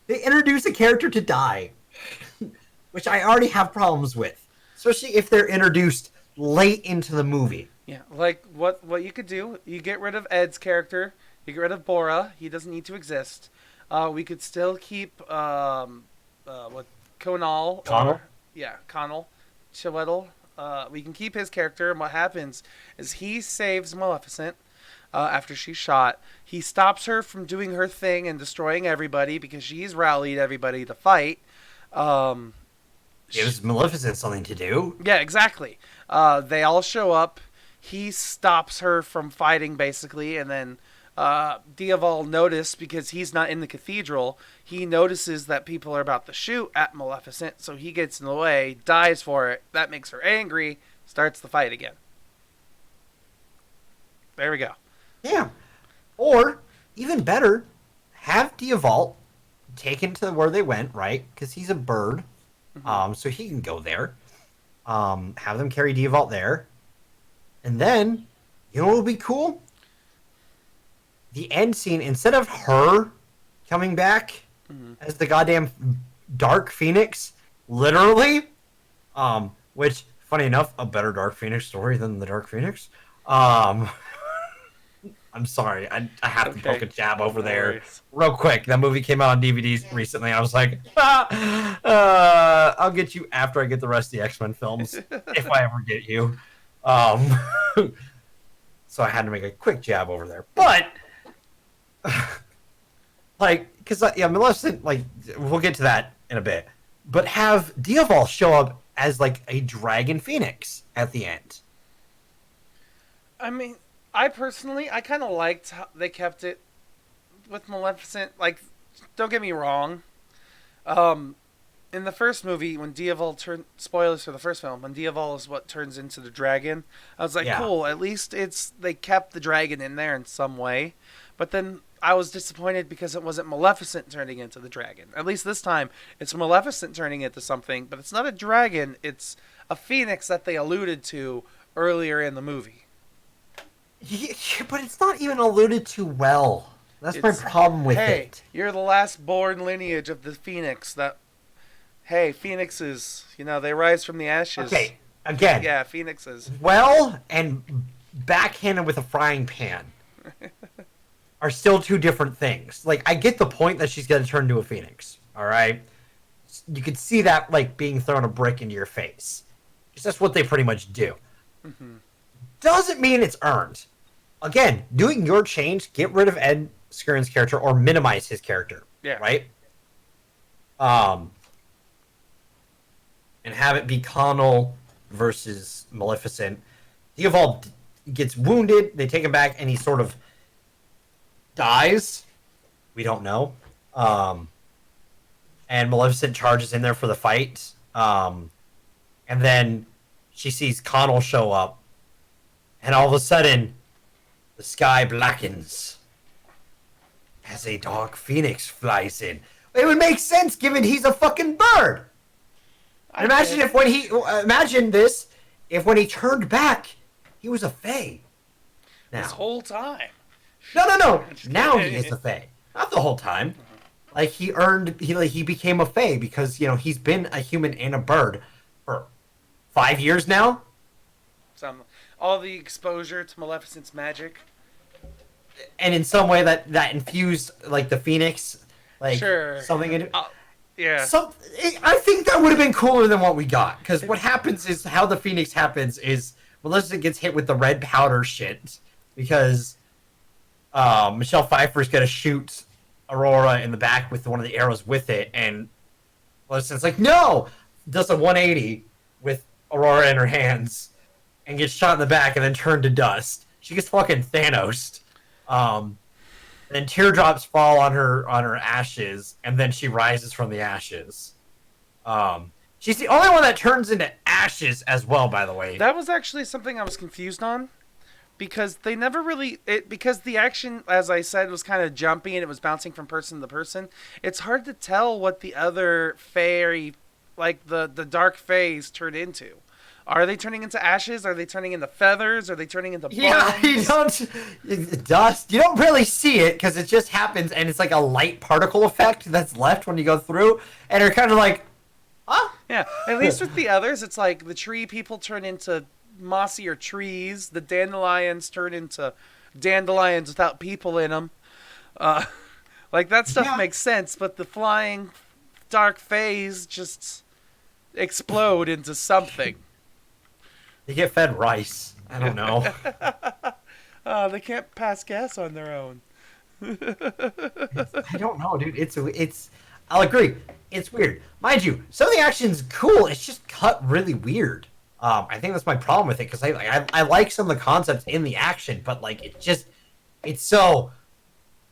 they introduce a character to die, which I already have problems with, especially if they're introduced late into the movie. yeah, like what you could do, you get rid of Ed's character, you get rid of Bora. He doesn't need to exist. We could still keep what Conal Connell? or yeah Connell Chiwetel. We can keep his character, and what happens is he saves Maleficent after she's shot. He stops her from doing her thing and destroying everybody because she's rallied everybody to fight. Um, Gives Maleficent something to do. yeah, exactly. They all show up. He stops her from fighting, basically, and then Diaval noticed because he's not in the cathedral. He notices that people are about to shoot at Maleficent, so he gets in the way, dies for it. That makes her angry, starts the fight again. There we go. Yeah. Or, even better, have Diavalt taken to where they went, right? Because he's a bird. So he can go there. Have them carry Diavalt there. And then, you know what would be cool? The end scene, instead of her coming back as the goddamn Dark Phoenix, literally, which, funny enough, a better Dark Phoenix story than the Dark Phoenix. I'm sorry, I have to Okay. poke a jab over No there worries. real quick. That movie came out on DVDs recently. And I was like, I'll get you after I get the rest of the X-Men films, if I ever get you. Um, so I had to make a quick jab over there, but like, because yeah, Maleficent, like, we'll get to that in a bit, but have Diaval show up as like a dragon phoenix at the end. I mean, I personally, I kind of liked how they kept it with Maleficent. Like, don't get me wrong. In the first movie, when Diaval turned, spoilers for the first film, when Diaval is what turns into the dragon, I was like, Yeah. cool. At least they kept the dragon in there in some way. But then I was disappointed because it wasn't Maleficent turning into the dragon. At least this time, it's Maleficent turning into something, but it's not a dragon. It's a phoenix that they alluded to earlier in the movie. Yeah, but it's not even alluded to well. That's my It's, problem with hey, it. you're the last born lineage of the phoenix that, hey, phoenixes, they rise from the ashes. Okay, again, Yeah, phoenixes. well and backhanded with a frying pan are still two different things. Like, I get the point that she's going to turn into a phoenix, all right? You could see that, like, being thrown a brick into your face. Because that's what they pretty much do. Doesn't mean it's earned. Again, doing your change, get rid of Ed Skirn's character or minimize his character, Yeah. right? And have it be Connell versus Maleficent. Theobald gets wounded, they take him back, and he sort of dies. We don't know. And Maleficent charges in there for the fight. And then she sees Connell show up, and all of a sudden, the sky blackens as a dark phoenix flies in. It would make sense given he's a fucking bird. And imagine this if when he turned back, he was a fae. This now. whole time. No. Just Now he is kidding. a Fae. Not the whole time. Like he became a Fae because he's been a human and a bird for 5 years now. Some all the exposure to Maleficent's magic. And in some way that infused like the Phoenix, like Sure. something in Yeah. some. I think that would have been cooler than what we got because what happens is how the Phoenix happens is Melissa gets hit with the red powder shit because Michelle Pfeiffer's gonna shoot Aurora in the back with one of the arrows with it, and Melissa's like, no, does a 180 with Aurora in her hands and gets shot in the back and then turned to dust. She gets fucking Thanos. Then teardrops fall on her ashes, and then she rises from the ashes. She's the only one that turns into ashes as well, by the way. That was actually something I was confused on because they never really because the action, as I said, was kind of jumpy and it was bouncing from person to person. It's hard to tell what the other fairy, like the dark fays, turn into. Are they turning into ashes? Are they turning into feathers? Are they turning into bones? Yeah, you don't dust. You don't really see it because it just happens, and it's like a light particle effect that's left when you go through, and you're kind of like, huh? Yeah, at least with the others, it's like the tree people turn into mossier trees. The dandelions turn into dandelions without people in them. Uh, like that stuff Yeah. makes sense, but the flying dark phase just explode into something. They get fed rice. I don't know. They can't pass gas on their own. I don't know, dude. It's. I'll agree. It's weird, mind you. Some of the action's cool. It's just cut really weird. I think that's my problem with it because I like some of the concepts in the action, but like it's so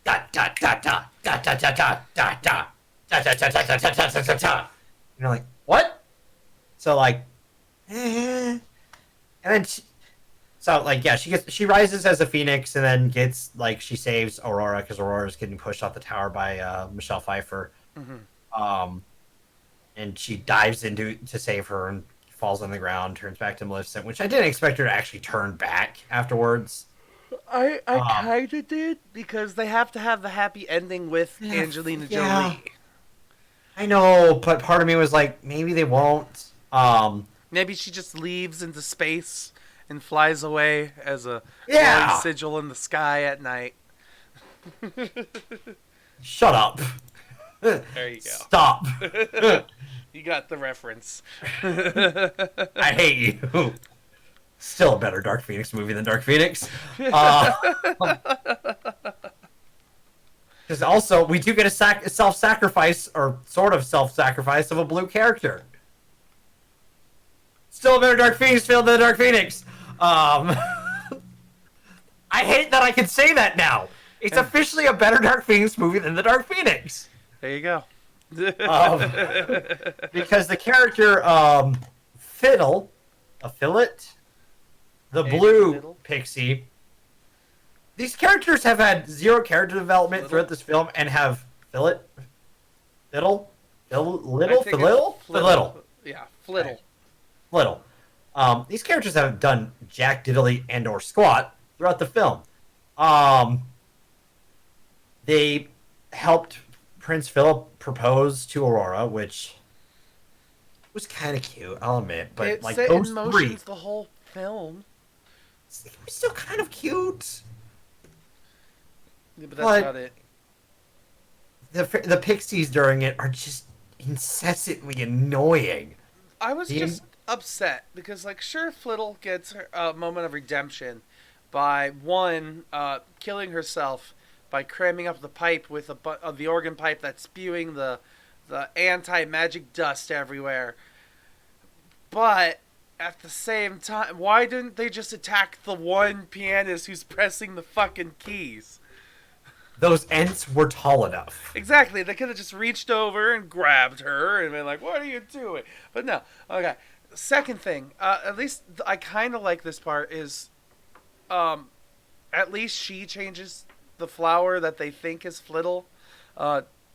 dot dot dot dot dot dot dot dot dot dot dot dot dot dot dot dot dot dot dot. You know, like what? So like, and then so like yeah, she rises as a phoenix and then gets like she saves Aurora because Aurora's getting pushed off the tower by Michelle Pfeiffer. And she dives into to save her and falls on the ground, turns back to Maleficent, which I didn't expect her to actually turn back afterwards. I kind of did because they have to have the happy ending with Angelina Jolie. I know, but part of me was like, maybe they won't. Maybe she just leaves into space and flies away as a Yeah. glowing sigil in the sky at night. Shut up. There you go. Stop. You got the reference. I hate you. Still a better Dark Phoenix movie than Dark Phoenix. Because also, we do get a self-sacrifice, or sort of self-sacrifice, of a blue character. Still a better Dark Phoenix film than the Dark Phoenix. I hate that I can say that now. It's officially a better Dark Phoenix movie than the Dark Phoenix. There you go. Because the character Fiddle, the blue Fiddle. pixie. These characters have had zero character development throughout this film and have Fiddle. Yeah, Flittle. These characters haven't done jack diddly and or squat throughout the film. They helped Prince Philip propose to Aurora, which was kind of cute, I'll admit. But It like set those in three, motions the whole film. it was still kind of cute. Yeah, but that's But- about it. The pixies during it are just incessantly annoying. I was just upset because, like, sure, Flittle gets a moment of redemption by one killing herself by cramming up the pipe with the organ pipe that's spewing the anti-magic dust everywhere. But at the same time, why didn't they just attack the one pianist who's pressing the fucking keys? Those ents were tall enough. Exactly. They could have just reached over and grabbed her and been like, "What are you doing?" But no. Okay. Second thing, at least I kind of like this part is, at least she changes the flower that they think is Flittle,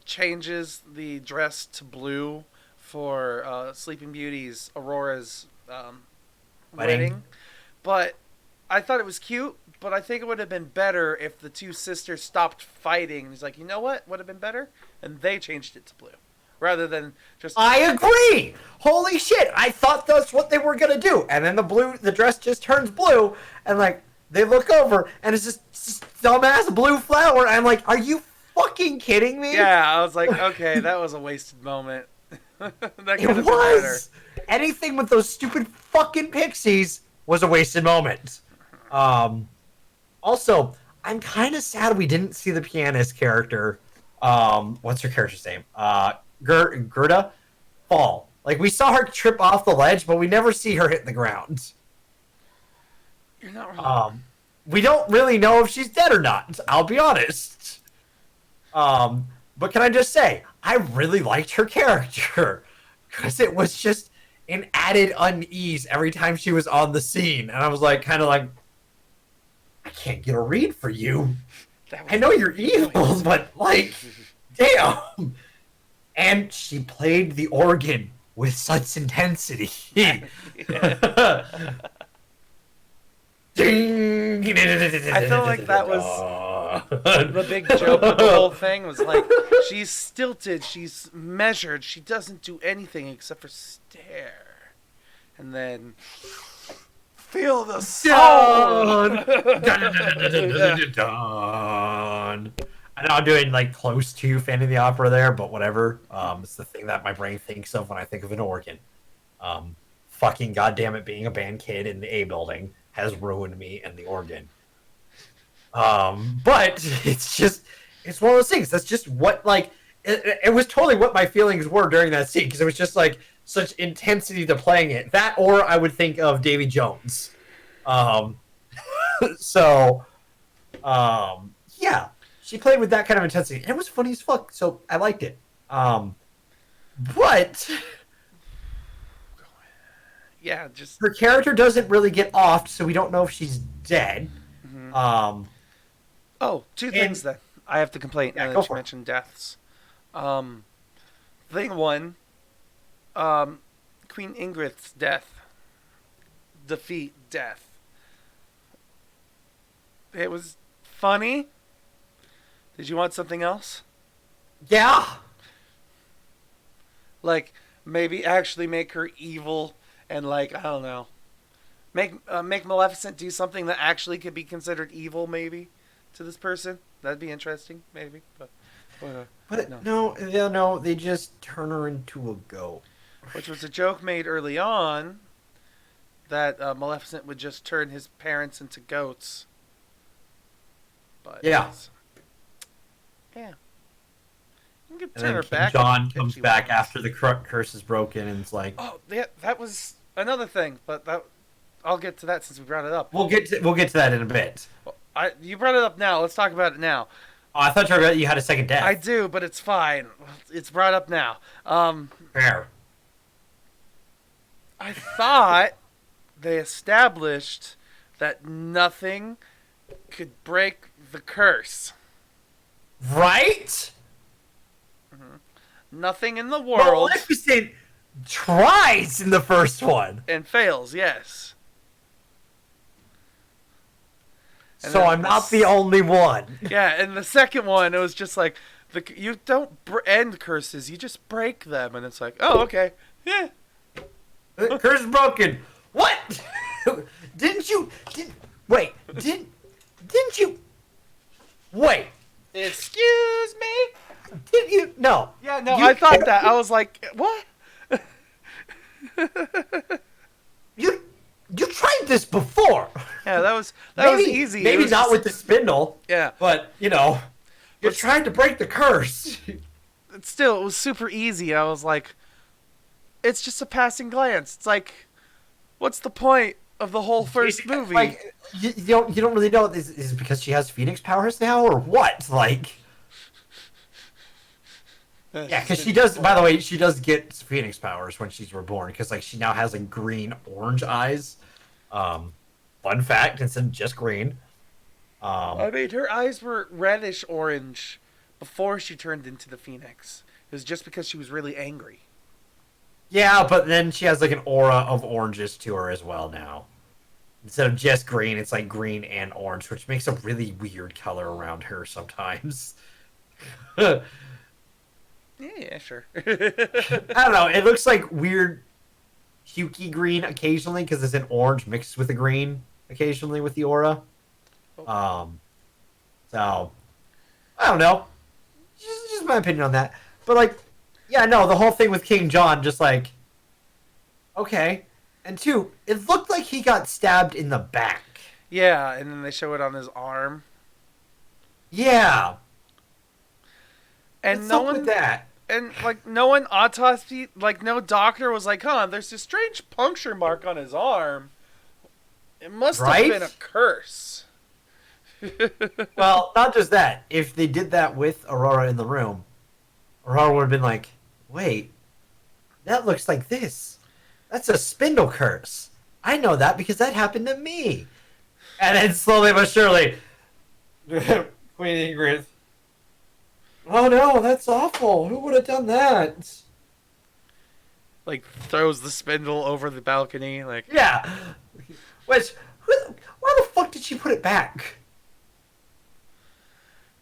changes the dress to blue for Sleeping Beauty's Aurora's wedding. But I thought it was cute, but I think it would have been better if the two sisters stopped fighting. He's like, you know what would have been better? And they changed it to blue. Rather than just... I agree. Holy shit! I thought that's what they were gonna do, and then the dress just turns blue, and like they look over, and it's just dumbass blue flower. And I'm like, are you fucking kidding me? Yeah, I was like, okay, that was a wasted moment. That could It have been better. was. Anything with those stupid fucking pixies was a wasted moment. Also, I'm kind of sad we didn't see the pianist character. What's her character's name? Gerda fall. Like, we saw her trip off the ledge, but we never see her hit the ground. You're not wrong. We don't really know if she's dead or not. I'll be honest. But can I just say, I really liked her character because it was just an added unease every time she was on the scene, and I was like, kind of like, I can't get a read for you. I know you're evil, but like, damn. And she played the organ with such intensity. Ding! I feel like that was the big joke of the whole thing was like, she's stilted, she's measured, she doesn't do anything except for stare. And then feel the sound. I know I'm doing like close to Phantom of the Opera there, but whatever. It's the thing that my brain thinks of when I think of an organ. Fucking goddamn it, being a band kid in the A building has ruined me and the organ. But it's one of those things. That's just what, like, it was totally what my feelings were during that scene, because it was just like such intensity to playing it. That, or I would think of Davy Jones. Yeah, she played with that kind of intensity, and it was funny as fuck. So I liked it. But yeah, just her character doesn't really get offed, so we don't know if she's dead. Mm-hmm. Two things then I have to complain now that you mentioned deaths. Thing one, Queen Ingrid's death. Death. It was funny. Did you want something else? Yeah. Like, maybe actually make her evil and, like, I don't know. Make Maleficent do something that actually could be considered evil, maybe, to this person. That'd be interesting, maybe. But no, they just turn her into a goat. Which was a joke made early on that Maleficent would just turn his parents into goats. But yeah. You can turn her back. John comes back after the curse is broken, and it's like, oh, yeah, that was another thing. But I'll get to that since we brought it up. We'll get to that in a bit. Well, you brought it up now. Let's talk about it now. Oh, I thought you had a second death. I do, but it's fine. It's brought up now. Fair. I thought they established that nothing could break the curse. Right? Mm-hmm. Nothing in the world. Maleficent tries in the first one. And fails, yes. And so I'm not the only one. Yeah, and the second one, it was just like, you don't end curses, you just break them. And it's like, oh, okay. Yeah. The curse is broken. What? Didn't you... Wait. Excuse me? Did you... No. Yeah, no, I thought that. I was like, what? You tried this before. Yeah, that was easy. Maybe not with the spindle. Yeah. But, you're trying to break the curse. Still, it was super easy. I was like, it's just a passing glance. It's like, what's the point of the whole first movie? Like, you don't really know. Is it because she has Phoenix powers now, or what? Like, yeah, because she does. By the way, she does get Phoenix powers when she's reborn, because like she now has like green-orange eyes. Fun fact, instead of just green. I mean, her eyes were reddish orange before she turned into the Phoenix. It was just because she was really angry. Yeah, but then she has like an aura of oranges to her as well now. Instead of just green, it's like green and orange, which makes a really weird color around her sometimes. I Yeah, sure. don't know. It looks like weird pukey green occasionally because it's an orange mixed with a green occasionally with the aura. Oh, Um, so I don't know. Just my opinion on that. But like, yeah, no, the whole thing with King John, just like, okay. And two, it looked like he got stabbed in the back. yeah, and then they show it on his arm, Yeah, and what's no up with one, that? and like no one autopsy, like no doctor was like, huh, there's this strange puncture mark on his arm. It must have been a Right? curse. Well, not just that. If they did that with Aurora in the room, Aurora would have been like, wait, that looks like this. That's a spindle curse. I know that because that happened to me. And then slowly but surely, Queen Ingrid. Oh no, that's awful. Who would have done that? Like throws the spindle over the balcony, like Yeah. Which, why the fuck did she put it back?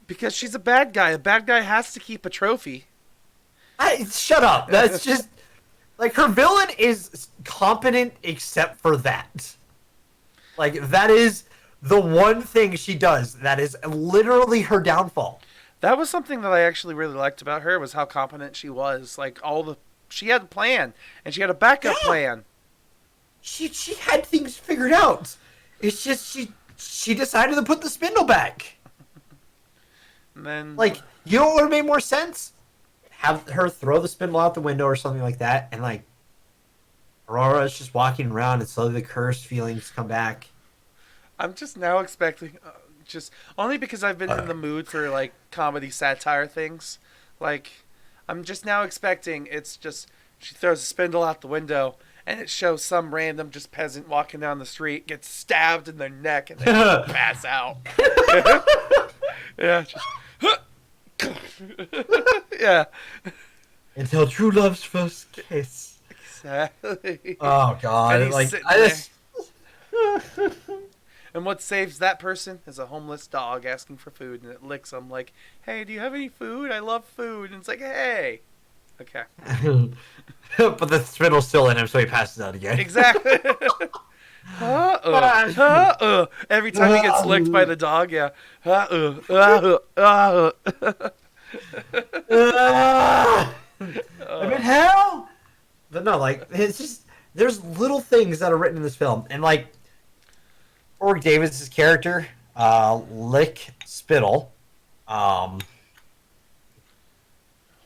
because she's a bad guy. A bad guy has to keep a trophy. Shut up. That's just like her villain is competent except for that. Like that is the one thing she does that is literally her downfall. That was something that I actually really liked about her was how competent she was. Like all the she had a plan and she had a backup Yeah, plan. she had things figured out. It's just she decided to put the spindle back. And then Like you know what would have made more sense? Have her throw the spindle out the window or something like that, and like Aurora is just walking around, and slowly the cursed feelings come back. I'm just now expecting just only because I've been in the mood for like comedy satire things. Like I'm just now expecting it's just she throws a spindle out the window and it shows some random just peasant walking down the street gets stabbed in their neck and they just pass out. Yeah, just yeah, Until true love's first kiss. exactly. Oh And god, he's like sitting I there. just And what saves that person is a homeless dog asking for food, and it licks him like, "Hey, do you have any food? I love food." And it's like, "Hey, okay, but the spindle's still in him, so he passes out again. exactly." Every time he gets licked by the dog, yeah. I'm in hell. But no, like it's just there's little things that are written in this film, and like Org Davis's character, Lick Spittle, um,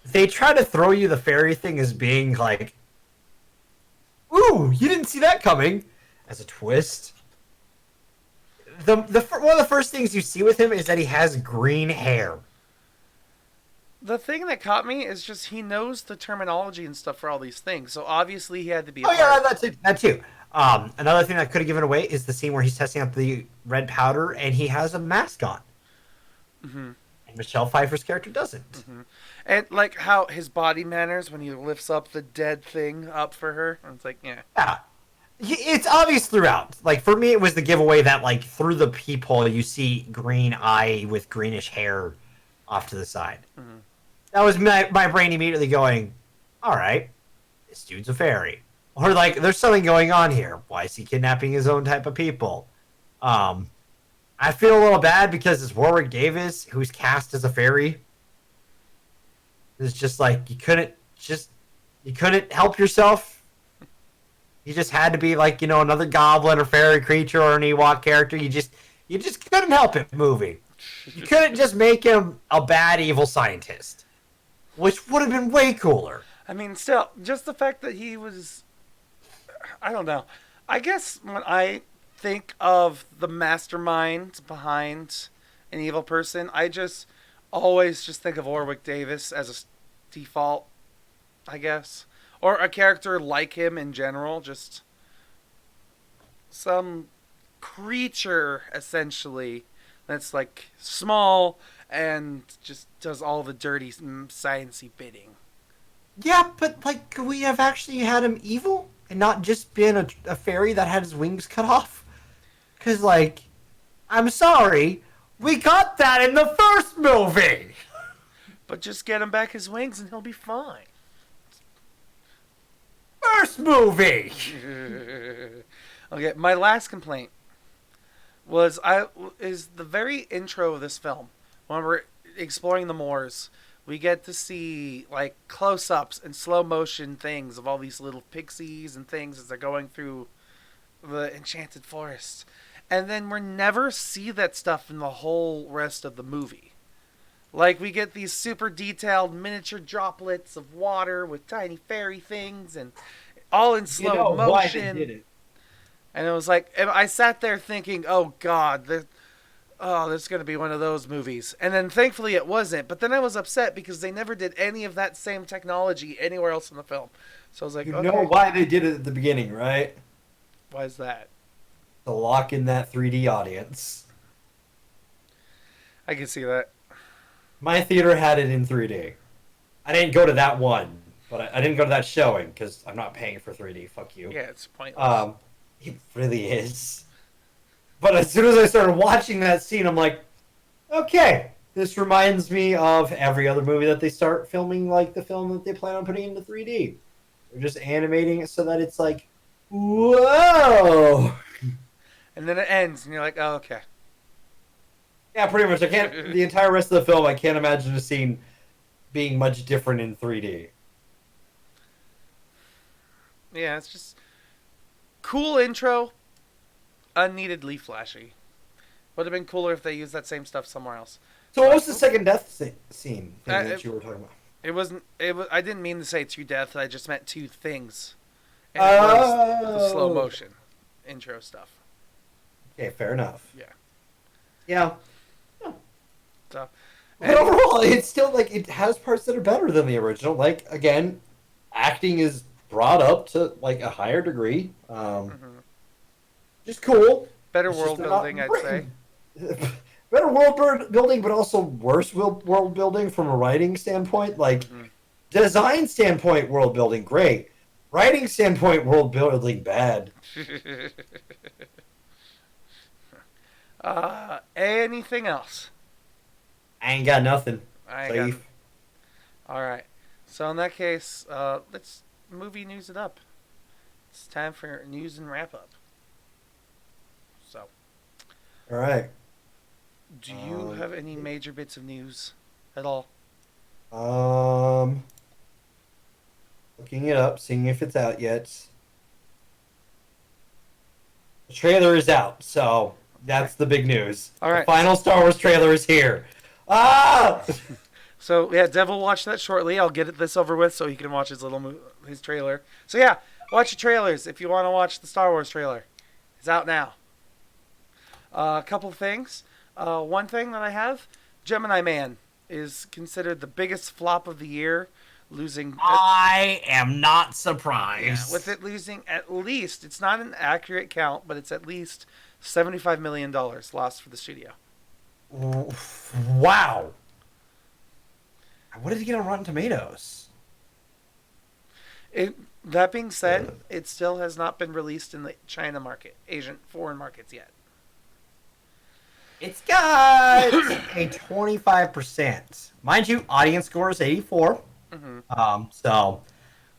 they try to throw you the fairy thing as being like, "Ooh, you didn't see that coming," as a twist. The one of the first things you see with him is that he has green hair. The thing that caught me is just he knows the terminology and stuff for all these things, so obviously he had to be a Oh yeah, part. that too. That too. Another thing that could have given away is the scene where he's testing out the red powder and he has a mask on, Hmm. and Michelle Pfeiffer's character doesn't. Hmm. And like how his body manners when he lifts up the dead thing up for her, and it's like, yeah, Yeah, it's obvious throughout. Like for me, it was the giveaway that like through the peephole you see green eye with greenish hair off to the side. hmm, That was my brain immediately going, all right, this dude's a fairy. Or like, there's something going on here. Why is he kidnapping his own type of people? Um, I feel a little bad because it's Warwick Davis who's cast as a fairy. It's just like you couldn't help yourself. You just had to be like another goblin or fairy creature or an Ewok character. You just couldn't help it. Movie. You couldn't just make him a bad evil scientist, which would have been way cooler. I mean, still, just the fact that he was, I don't know. I guess when I think of the mastermind behind an evil person, I just always just think of Warwick Davis as a default, I guess. Or a character like him in general, just some creature, essentially, that's like small and just does all the dirty sciencey bidding. Yeah, but like, could we have actually had him evil and not just been a fairy that had his wings cut off? Because, like, I'm sorry, we got that in the first movie. But just get him back his wings and he'll be fine. First movie. Okay, my last complaint is the very intro of this film. When we're exploring the moors, we get to see like close-ups and slow motion things of all these little pixies and things as they're going through the enchanted forest. And then we never see that stuff in the whole rest of the movie. Like, we get these super detailed miniature droplets of water with tiny fairy things and all in slow motion. Why they did it? And it was like, I sat there thinking, oh God, this is going to be one of those movies. And then thankfully it wasn't. But then I was upset because they never did any of that same technology anywhere else in the film. So I was like, You okay, know why they did it at the beginning, right? why is that? To lock in that 3D audience. I can see that. My theater had it in 3D. I didn't go to that one, but I didn't go to that showing because I'm not paying for 3D. Fuck you. Yeah, it's pointless. It really is. But as soon as I started watching that scene, I'm like, okay, this reminds me of every other movie that they start filming, like the film that they plan on putting into 3D. They're just animating it so that it's like, whoa. And then it ends, and you're like, oh, okay. Yeah, pretty much. The entire rest of the film, I can't imagine a scene being much different in 3D. Yeah, it's just cool intro, unneededly flashy. Would have been cooler if they used that same stuff somewhere else. So what was the second death scene thing that it- you were talking about? It wasn't. I didn't mean to say two deaths. I just meant two things. And it was the slow motion intro stuff. Okay, fair enough. Yeah. Yeah. So, But overall, it's still, like, it has parts that are better than the original. Like, again, acting is brought up to, like, a higher degree. Just cool. better It's world just not building, I'd say. written. Better world building, but also worse world building from a writing standpoint. Like, design standpoint, world building, great. Writing standpoint, world building, bad. Anything else? I ain't got nothing. I got. Safe. All right. So in that case, let's movie news it up. It's time for news and wrap up. So, All right. do you have any major bits of news at all? Looking it up, seeing if it's out yet. The trailer is out, so that's the big news. All right. The final Star Wars trailer is here. Ah! So yeah, Dev will watch that shortly. I'll get this over with so he can watch his trailer. So yeah, watch your trailers if you want to watch the Star Wars trailer. It's out now. A couple of things. One thing that I have, Gemini Man is considered the biggest flop of the year, losing. I am not Yeah, surprised. with it losing at least, it's not an accurate count, but it's at least $75 million lost for the studio. Wow. What did he get on Rotten Tomatoes? That being said, it still has not been released in the China market, Asian foreign markets yet. It's got a 25%. Mind you, audience score is 84. So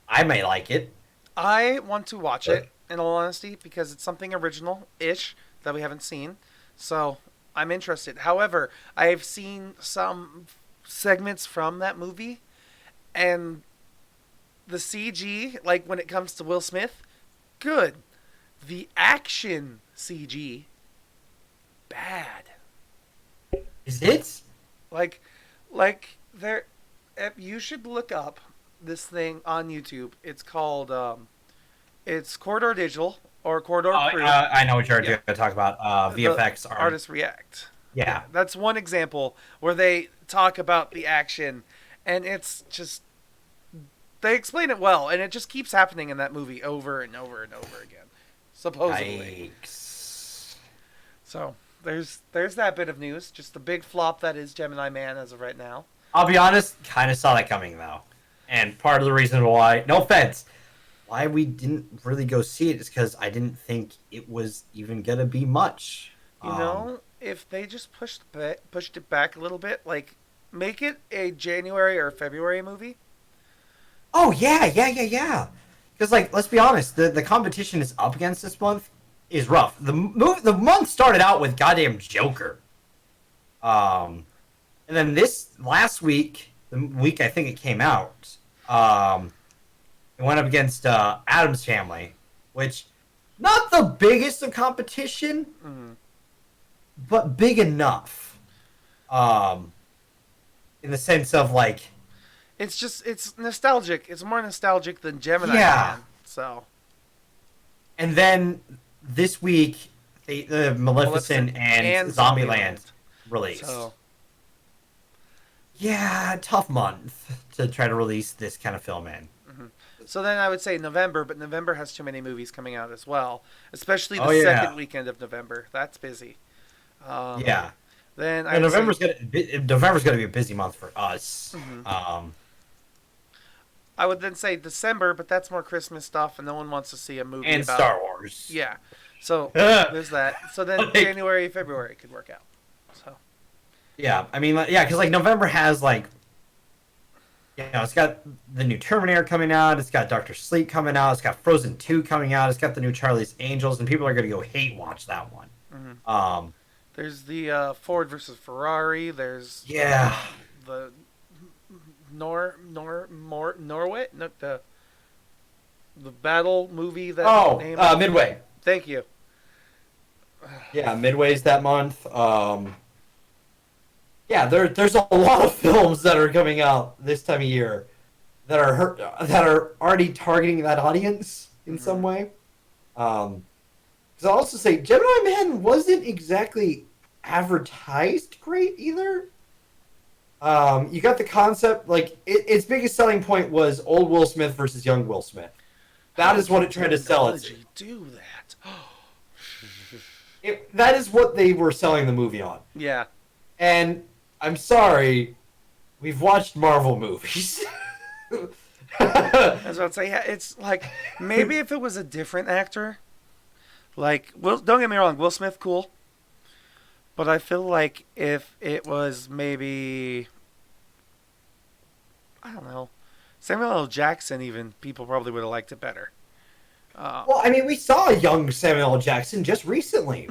I may like it. I want to watch it, in all honesty, because it's something original-ish that we haven't seen. So I'm interested. However, I've seen some segments from that movie, and the CG, like when it comes to Will Smith, good. The action CG, bad. Is it? Like there, you should look up this thing on YouTube. It's called it's Corridor Digital or Corridor Crew. I know what you're Yeah. going to talk about. VFX The art. artists react. Yeah. That's one example where they talk about the action, and it's just they explain it well, and it just keeps happening in that movie over and over and over again, supposedly. Yikes. So there's that bit of news. Just the big flop that is Gemini Man as of right now. I'll be honest, kind of saw that coming, though. And part of the reason why, no offense, why we didn't really go see it is because I didn't think it was even gonna be much. You know, if they just pushed it back a little bit, like make it a January or February movie. Oh yeah. Because like, let's be honest, the competition is up against this month is rough. The month started out with goddamn Joker, and then this last week, the week I think it came out, it went up against Adam's Family, which not the biggest of competition, but big enough. In the sense of like, It's nostalgic. It's more nostalgic than Gemini Yeah. Man. So and then this week the Maleficent and Zombieland released. So Yeah, tough month to try to release this kind of film in. so then I would say November, but November has too many movies coming out as well, especially the Oh, yeah. second weekend of November. That's busy. Yeah, Then I and would say, November's gonna be a busy month for us. I would then say December, but that's more Christmas stuff, and no one wants to see a movie And about Star Wars. Yeah. So there's that. So then Like- January, February could work out. So Yeah, I mean, yeah, because like November has like, you know, it's got the new Terminator coming out, it's got Doctor Sleep coming out, it's got Frozen 2 coming out, it's got the new Charlie's Angels, and people are gonna go hate watch that one. there's the Ford versus Ferrari. There's Yeah. the Norway, no, the battle movie that Midway. Thank you. Yeah, Midway's that month. Yeah, there's a lot of films that are coming out this time of year that are already targeting that audience in some way. Because I'll also say Gemini Man wasn't exactly advertised great either. You got the concept, like its biggest selling point was old Will Smith versus young Will Smith. That is what it tried to sell it to. Technology do that. That is what they were selling the movie on. Yeah. And I'm sorry, we've watched Marvel movies. I was about to say, yeah, it's like maybe if it was a different actor, like don't get me wrong, Will Smith, cool. But I feel like if it was maybe, I don't know, Samuel L. Jackson, even people probably would have liked it better. Well, I mean, we saw a young Samuel L. Jackson just recently.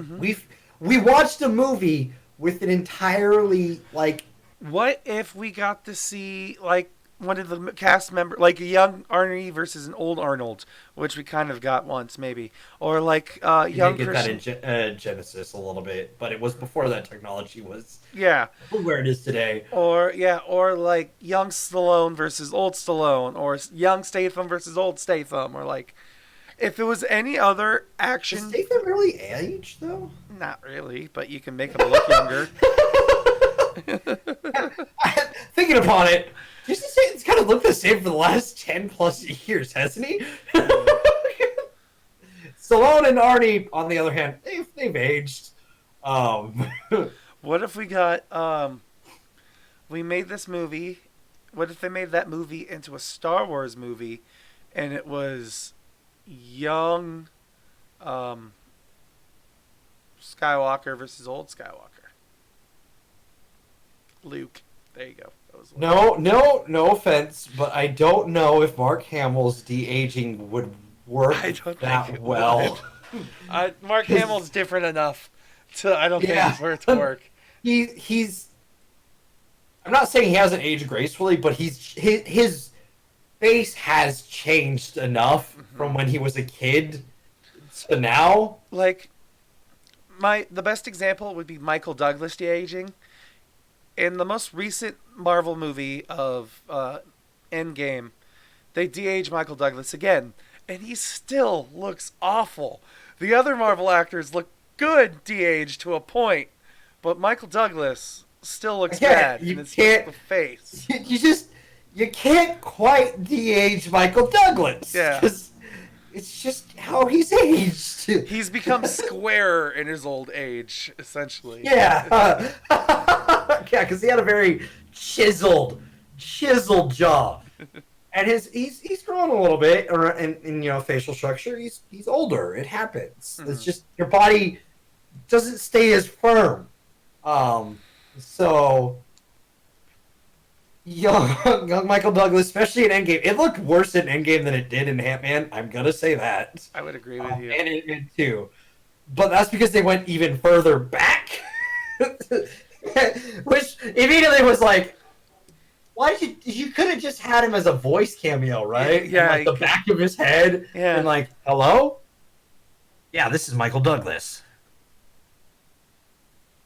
We watched a movie with an entirely like. What if we got to see like one of the cast members, like a young Arnie versus an old Arnold, which we kind of got once, maybe, or like young You get Christian. that in Genesis a little bit, but it was before that technology was Yeah, where it is today. or like young Stallone versus old Stallone, or young Statham versus old Statham, or like if it was any other Does action. Statham really age though? Not really, but you can make him look younger. Thinking upon it, Jason Statham's kind of looked the same for the last 10 plus years, hasn't he? Stallone and Arnie, on the other hand, they've aged. What if we got we made this movie? What if they made that movie into a Star Wars movie, and it was young Skywalker versus old Skywalker? Luke. There you go. That was No offense, but I don't know if Mark Hamill's de-aging would work I don't that think it well. Mark Hamill's different enough to I don't Yeah. think for it to work. He's. I'm not saying he hasn't aged gracefully, but his face has changed enough from when he was a kid to now. Like the best example would be Michael Douglas de-aging. In the most recent Marvel movie of Endgame, they de-age Michael Douglas again, and he still looks awful. The other Marvel actors look good de-aged to a point, but Michael Douglas still looks bad. You And it's can't. just the face. You can't quite de-age Michael Douglas. Yeah. 'Cause it's just how he's aged. He's become squarer in his old age, essentially. Yeah. Yeah, because he had a very chiseled jaw. and he's grown a little bit, or in facial structure. He's older. It happens. It's just your body doesn't stay as firm. So young Michael Douglas, especially in Endgame, it looked worse in Endgame than it did in Ant-Man. I'm gonna say that. I would agree with you. And Ant-Man too, but that's because they went even further back, which immediately was like, why did you could have just had him as a voice cameo, right? Yeah, and, like the back of his head, Yeah. and like, hello, yeah, this is Michael Douglas.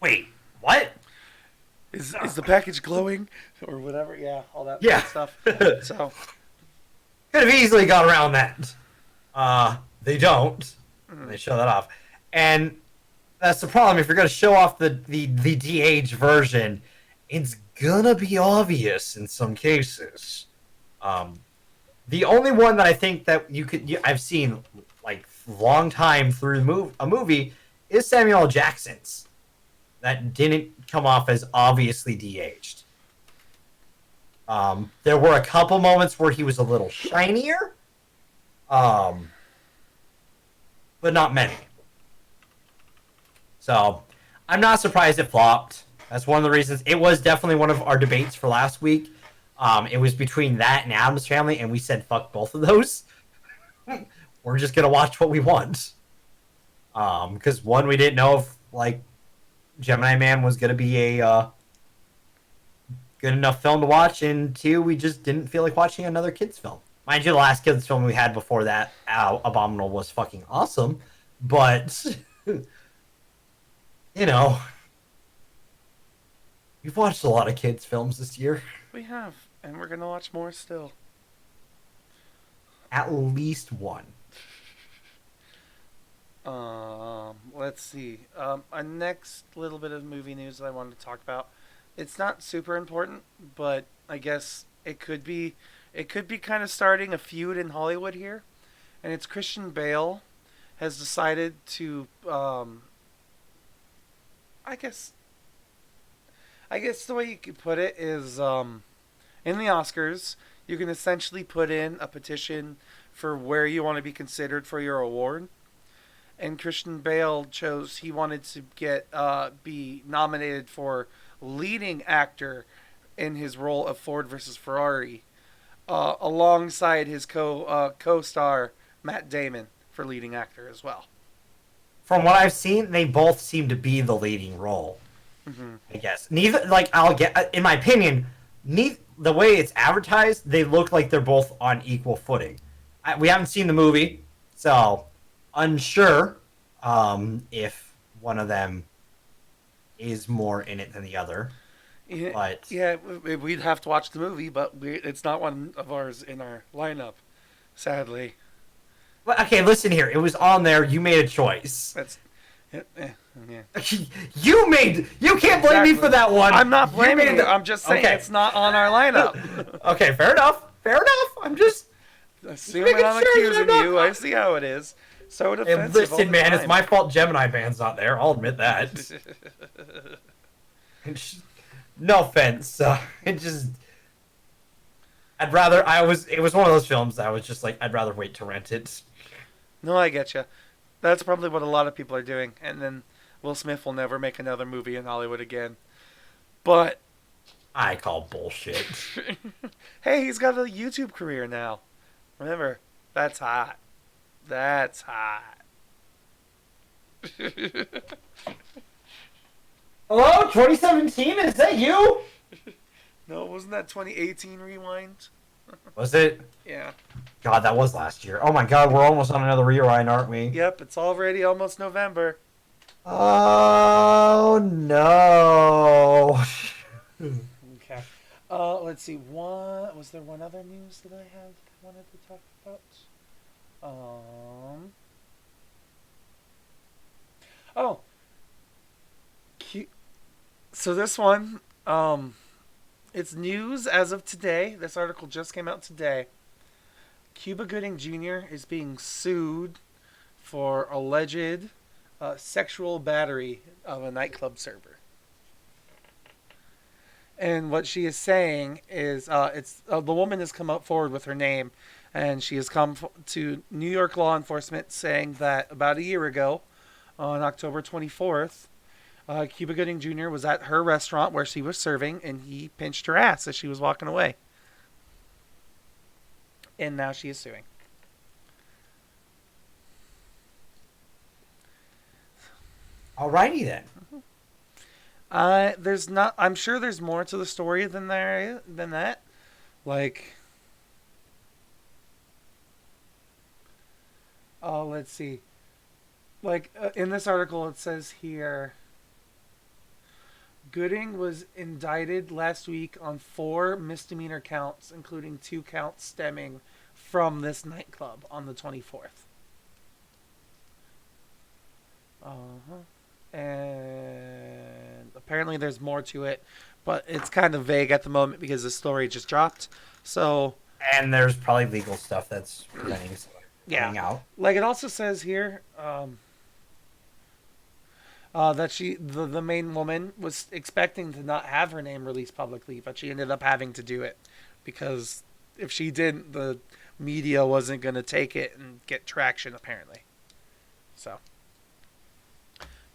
Wait, what? Is the package glowing or whatever? Yeah, all that Yeah. stuff. So Could have easily got around that. They don't. They show that off, and that's the problem. If you're going to show off the de-aged version, it's gonna be obvious in some cases. The only one that I think that I've seen like long time through a movie is Samuel L. Jackson's. That didn't come off as obviously de-aged. There were a couple moments where he was a little shinier, but not many. So I'm not surprised it flopped. That's one of the reasons. It was definitely one of our debates for last week. It was between that and Addams Family, and we said fuck both of those. We're just gonna watch what we want. Because one, we didn't know if like Gemini Man was gonna be a good enough film to watch, and two, we just didn't feel like watching another kids film. Mind you, the last kids film we had before that, Abominable, was fucking awesome, but we've watched a lot of kids films this year. we have, and we're gonna watch more still. At least one. Let's see. Our next little bit of movie news that I wanted to talk about. It's not super important, but I guess it could be. It could be kind of starting a feud in Hollywood here, and it's Christian Bale has decided to. I guess the way you could put it is, in the Oscars, you can essentially put in a petition for where you want to be considered for your award. And Christian Bale chose he wanted to be nominated for leading actor in his role of Ford versus Ferrari, alongside his co-star Matt Damon for leading actor as well. From what I've seen, they both seem to be the leading role. Mm-hmm. I guess neither. Like in my opinion, the way it's advertised, they look like they're both on equal footing. We haven't seen the movie, so unsure if one of them is more in it than the other. Yeah, But yeah, we'd have to watch the movie, but it's not one of ours in our lineup, sadly. okay, listen here. It was on there. You made a choice. That's yeah. You can't blame me for that one. I'm not blaming you. the- I'm just saying Okay. it's not on our lineup. Okay, fair enough. I'm just Assuming making I'm sure that accusing I'm not- you, I see how it is. So Hey, defensive. all listen, the man, it's time. my fault Gemini Band's not there. I'll admit that. No offense. It was one of those films that I was just like, I'd rather wait to rent it. No, I get you. That's probably what a lot of people are doing, and then Will Smith will never make another movie in Hollywood again. But I call bullshit. hey, he's got a YouTube career now. Remember, that's hot. That's hot. Hello, 2017? Is that you? No, wasn't that 2018 Rewind? Was it? Yeah. God, that was last year. Oh my God, we're almost on another rewind, aren't we? Yep, it's already almost November. Oh no. Okay. Let's see. Was there one other news that I wanted to talk about? Oh. So this one, it's news as of today. This article just came out today. Cuba Gooding Jr. is being sued for alleged sexual battery of a nightclub server. And what she is saying is, the woman has come up forward with her name, and she has come to New York law enforcement saying that about a year ago, on October 24th, Cuba Gooding Jr. was at her restaurant where she was serving, and he pinched her ass as she was walking away. And now she is suing. Alrighty then. There's not. I'm sure there's more to the story than that. Like, oh, let's see. Like in this article, it says here, Gooding was indicted last week on 4 misdemeanor counts, including 2 counts stemming from this nightclub on the 24th. And apparently there's more to it, but it's kind of vague at the moment because the story just dropped. So And there's probably legal stuff that's preventing coming out. like it also says here, that the main woman was expecting to not have her name released publicly, but she ended up having to do it because if she didn't, the media wasn't going to take it and get traction apparently. So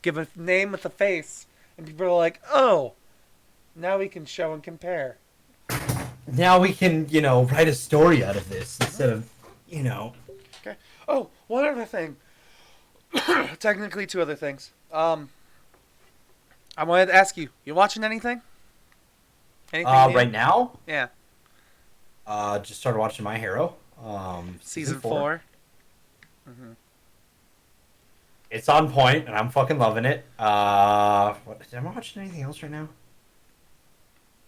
give a name with a face, and people are like, oh, now we can show and compare. Now we can, write a story out of this instead of, Okay. Oh, one other thing. Technically, 2 other things. I wanted to ask you, you watching anything? Anything new? right now, Yeah. just started watching My Hero. Season 4. Mm-hmm. It's on point, and I'm fucking loving it. Am I watching anything else right now?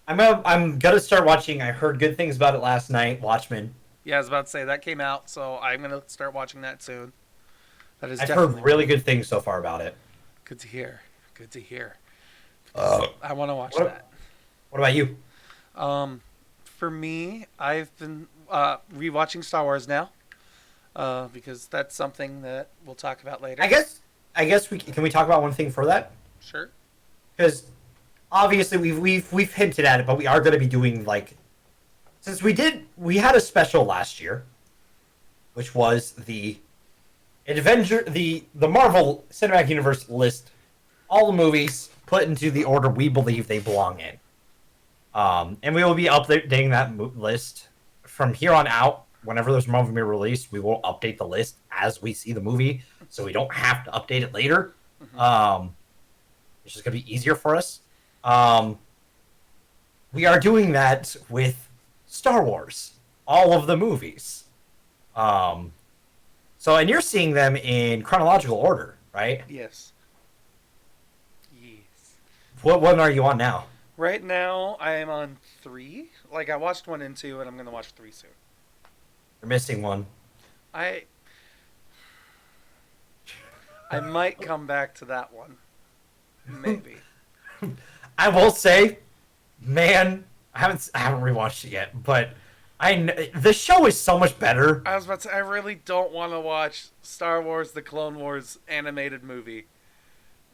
I'm gonna start watching. I heard good things about it last night. Watchmen. Yeah, I was about to say that came out, so I'm gonna start watching that soon. That is I've definitely heard really good things so far about it. good to hear. Good to hear. Uh, I want to watch what- that. What about you? For me, I've been rewatching Star Wars now, because that's something that we'll talk about later. I guess we can we talk about one thing for that, Sure. because obviously we've hinted at it, but we are going to be doing since we had a special last year, which was the Marvel Cinematic Universe list all the movies put into the order we believe they belong in. And we will be updating that list from here on out. Whenever there's a Marvel movie released, we will update the list as we see the movie, so we don't have to update it later. It's just going to be easier for us. We are doing that with Star Wars, all of the movies. And you're seeing them in chronological order, right? Yes. What one are you on now? Right now, I am on 3. Like, I watched 1 and 2, and I'm gonna watch 3 soon. You're missing one. I might come back to that one. Maybe. I will say, man, I haven't rewatched it yet, but the show is so much better. I was about to say, I really don't want to watch Star Wars: The Clone Wars animated movie.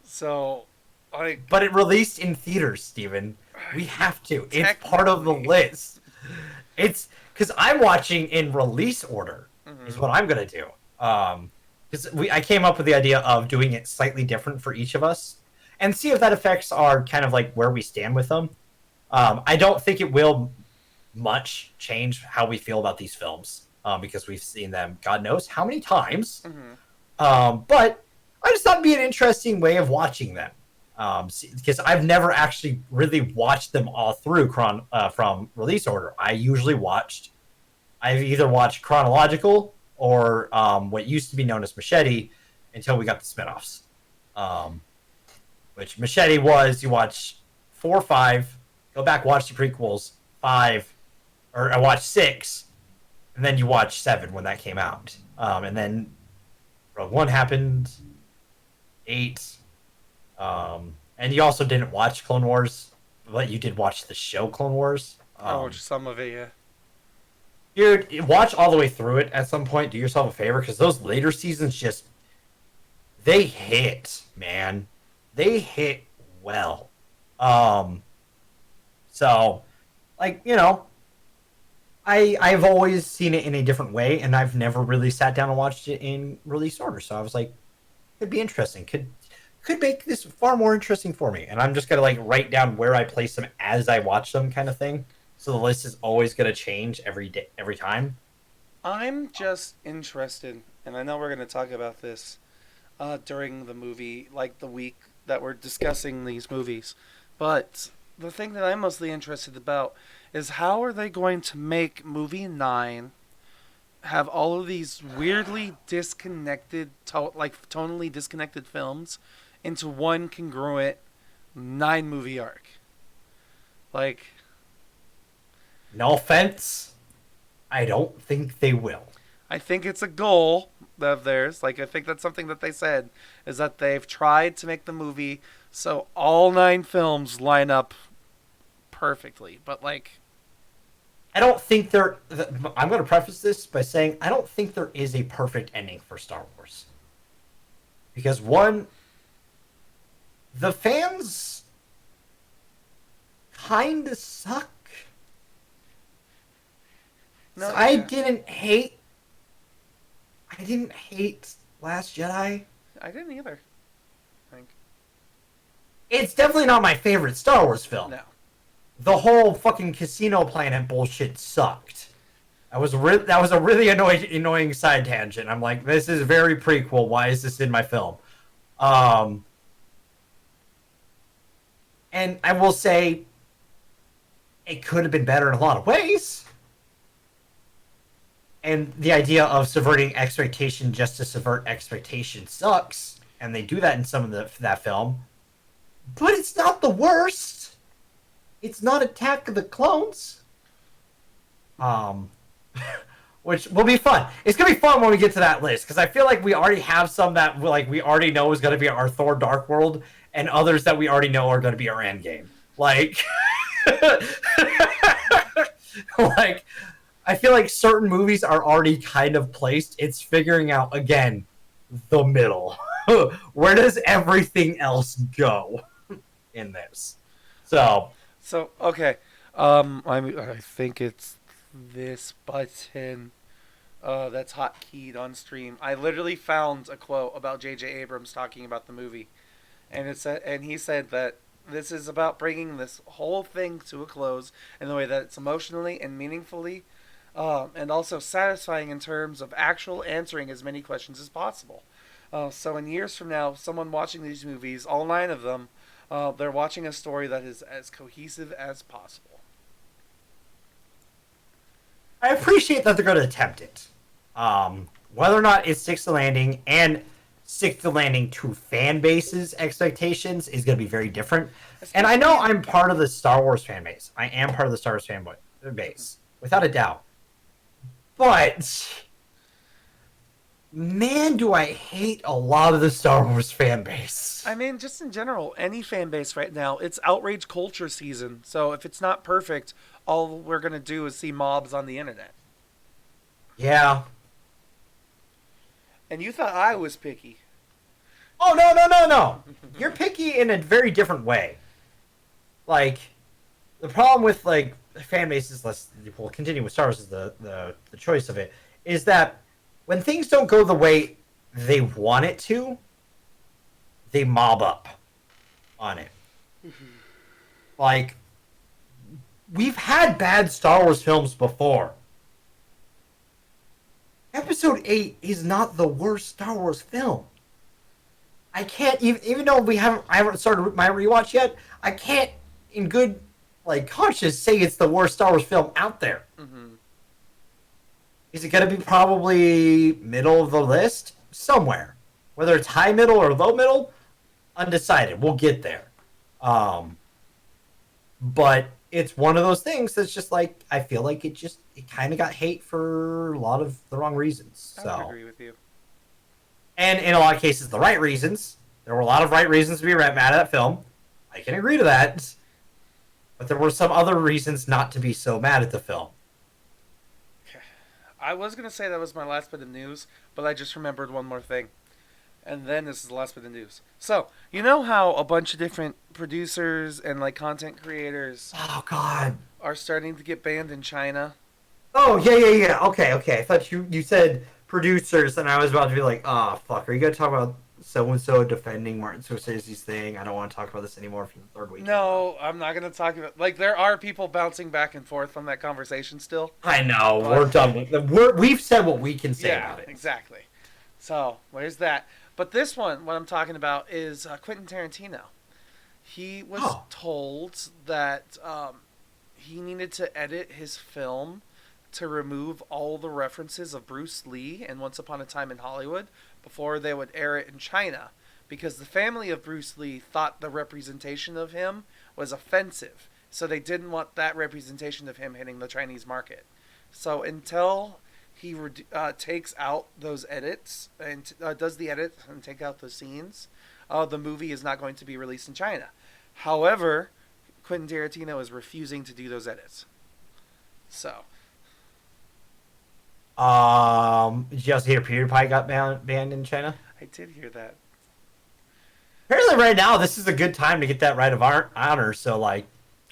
So, But it released in theaters, Steven. We have to. It's part of the list. It's because I'm watching in release order. Is what I'm gonna do. Because I came up with the idea of doing it slightly different for each of us, and see if that affects our kind of like where we stand with them. I don't think it will much change how we feel about these films, because we've seen them God knows how many times. But I just thought it'd be an interesting way of watching them. Because I've never actually really watched them all through from release order. I've either watched chronological or what used to be known as Machete until we got the spinoffs. Which Machete was, you watch 4, 5, go back, watch the prequels, 5, or I watched 6, and then you watch 7 when that came out. And then Rogue One happened, 8. And you also didn't watch Clone Wars, but you did watch the show Clone Wars. some of it, yeah. Dude, watch all the way through it at some point. Do yourself a favor, because those later seasons they hit, man. They hit well. So, like, I've always seen it in a different way, and I've never really sat down and watched it in release order. So I was like, could be interesting. Could make this far more interesting for me. And I'm just gonna like write down where I place them as I watch them, kind of thing. So the list is always gonna change every day, every time. I'm just interested, and I know we're going to talk about this during the movie, like the week that we're discussing these movies. But the thing that I'm mostly interested about is how are they going to make movie 9 have all of these weirdly disconnected, like tonally disconnected films into one congruent 9 movie arc? Like, No offense, I don't think they will. I think it's a goal of theirs. Like, I think that's something that they said is that they've tried to make the movie so all 9 films line up perfectly. But like, I don't think there. I'm going to preface this by saying I don't think there is a perfect ending for Star Wars. Because one, the fans kind of suck. no, So I yeah, didn't hate. I didn't hate Last Jedi. I didn't either. I think It's definitely not my favorite Star Wars film. no. The whole fucking Casino Planet bullshit sucked. That was a really annoying side tangent. I'm like, this is very prequel. Why is this in my film? Um, and I will say, it could have been better in a lot of ways. And the idea of subverting expectation just to subvert expectation sucks, and they do that in some of that film. But it's not the worst. It's not Attack of the Clones. Which will be fun. It's gonna be fun when we get to that list because I feel like we already have some that like we already know is gonna be our Thor: Dark World, and others that we already know are gonna be our Endgame. Like, like I feel like certain movies are already kind of placed. It's figuring out again the middle. Where does everything else go in this? So So okay, I think it's this button that's hotkeyed on stream. I literally found a quote about J.J. Abrams talking about the movie, and he said that this is about bringing this whole thing to a close in the way that it's emotionally and meaningfully, and also satisfying in terms of actual answering as many questions as possible. So in years from now, someone watching these movies, all 9 of them, they're watching a story that is as cohesive as possible. I appreciate that they're going to attempt it. Whether or not it sticks the landing and sticks the landing to fan bases' expectations is going to be very different. And I know I'm part of the Star Wars fan base. I am part of the Star Wars fan base, without a doubt. But man, do I hate a lot of the Star Wars fan base. I mean, just in general, any fan base right now, it's outrage culture season. So if it's not perfect, all we're gonna do is see mobs on the internet. Yeah. And you thought I was picky. Oh, no. You're picky in a very different way. Like, the problem with, like, fan bases, we'll continue with Star Wars is the choice of it, is that when things don't go the way they want it to, they mob up on it. Like, we've had bad Star Wars films before. Episode 8 is not the worst Star Wars film. I can't even though I haven't started my rewatch yet. I can't, in good conscience, say it's the worst Star Wars film out there. Mm-hmm. Is it going to be probably middle of the list somewhere? Whether it's high middle or low middle, undecided. We'll get there. But it's one of those things that's just like I feel like it kind of got hate for a lot of the wrong reasons. I So. would agree with you. And in a lot of cases, the right reasons. There were a lot of right reasons to be mad at that film. I can agree to that. But there were some other reasons not to be so mad at the film. I was gonna say that was my last bit of news, but I just remembered one more thing. And then this is the last bit of news. So, you know how a bunch of different producers and like content creators Oh God. are starting to get banned in China? Oh yeah. Okay. I thought you said producers, and I was about to be like, oh fuck, are you gonna talk about so and so defending Martin Scorsese's thing? I don't want to talk about this anymore for the third week. No, I'm not going to talk about. Like, there are people bouncing back and forth from that conversation still. I know But- we're done with it. We've said what we can say Yeah, about it. exactly. So, where's that? But this one, what I'm talking about is Quentin Tarantino. He was told that he needed to edit his film to remove all the references of Bruce Lee and Once Upon a Time in Hollywood before they would air it in China, because the family of Bruce Lee thought the representation of him was offensive, so they didn't want that representation of him hitting the Chinese market. So until he takes out those edits and does the edit and take out the scenes, the movie is not going to be released in China. However, Quentin Tarantino is refusing to do those edits. So, Did you also hear PewDiePie got banned in China? I did hear that. Apparently, right now this is a good time to get that right of honor. So, like,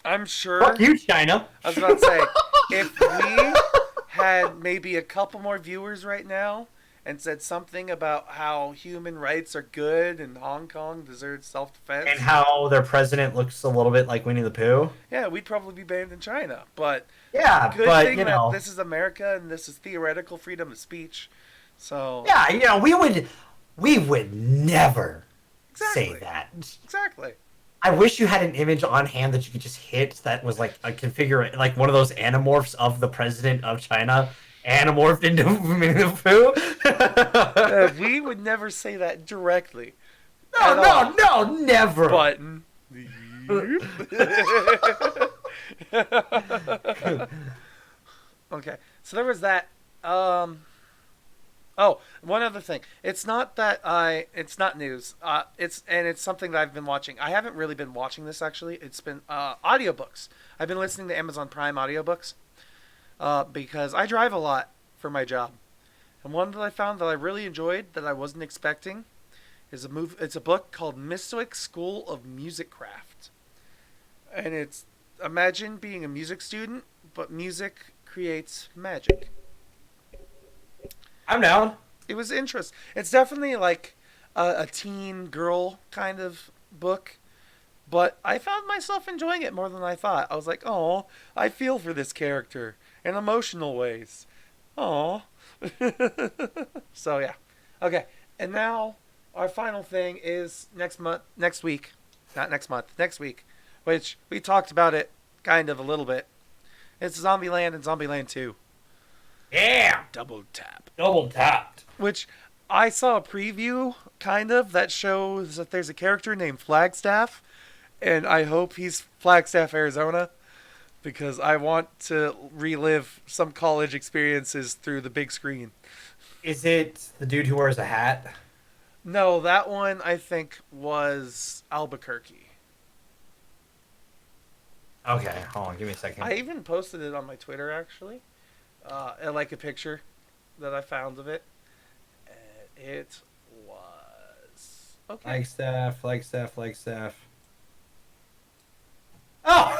I'm sure. fuck you, China. I was about to say, if we had maybe a couple more viewers right now and said something about how human rights are good and Hong Kong deserves self-defense, And how their president looks a little bit like Winnie the Pooh. yeah, we'd probably be banned in China. But Yeah, good but thing you know, that this is America and this is theoretical freedom of speech. So yeah, you know, we would never exactly. say that. Exactly. I wish you had an image on hand that you could just hit that was like a configure, like one of those animorphs of the president of China, animorphed into Winnie the Pooh. We would never say that directly. at all. No, never. Button. Okay, so there was that. Oh, one other thing. It's not news. It's something that I've been watching. I haven't really been watching this actually. It's been audiobooks. I've been listening to Amazon Prime audiobooks because I drive a lot for my job. And one that I found that I really enjoyed that I wasn't expecting is it's a book called Mistress School of Musicraft. And it's imagine being a music student, but music creates magic. I'm down. It was interesting. It's definitely like a teen girl kind of book, but I found myself enjoying it more than I thought. I was like, oh, I feel for this character in emotional ways. Oh. So yeah. Okay. And now our final thing is next week, which we talked about it kind of a little bit. It's Zombieland and Zombieland 2. Yeah. Double tap. Double tapped. Which I saw a preview, kind of, that shows that there's a character named Flagstaff, and I hope he's Flagstaff, Arizona, because I want to relive some college experiences through the big screen. Is it the dude who wears a hat? No, that one I think was Albuquerque. Okay, hold on, give me a second. I even posted it on my Twitter, actually. Like a picture that I found of it. And it was... Okay. Flagstaff. Oh!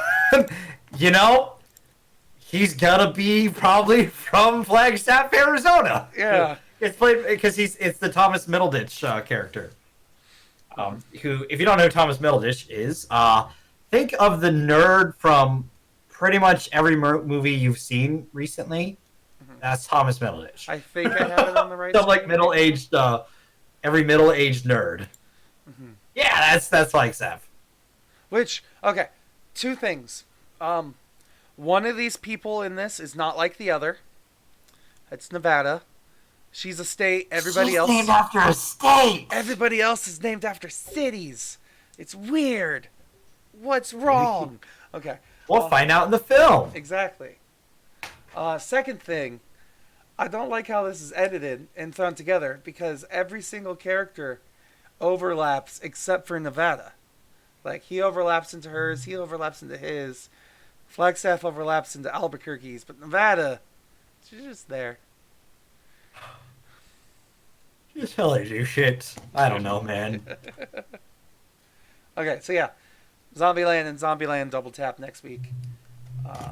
You know, he's gonna be probably from Flagstaff, Arizona. Yeah. It's played because it's the Thomas Middleditch character. Who, if you don't know who Thomas Middleditch is, think of the nerd from pretty much every movie you've seen recently. Mm-hmm. That's Thomas Middleditch. I think I have it on the right Some like screen. middle-aged, every middle-aged nerd. Mm-hmm. Yeah, that's Flagstaff. Which, okay, two things. One of these people in this is not like the other. It's Nevada. She's a state. Everybody else named after a state. Everybody else is named after cities. It's weird. What's wrong? Okay. We'll find out in the film. Exactly. Second thing, I don't like how this is edited and thrown together because every single character overlaps except for Nevada. Like, he overlaps into hers, he overlaps into his. Flagstaff overlaps into Albuquerque's, but Nevada, she's just there. She's Until they do shit. I don't know, man. Okay, so yeah, Zombieland and Zombieland Double Tap next week.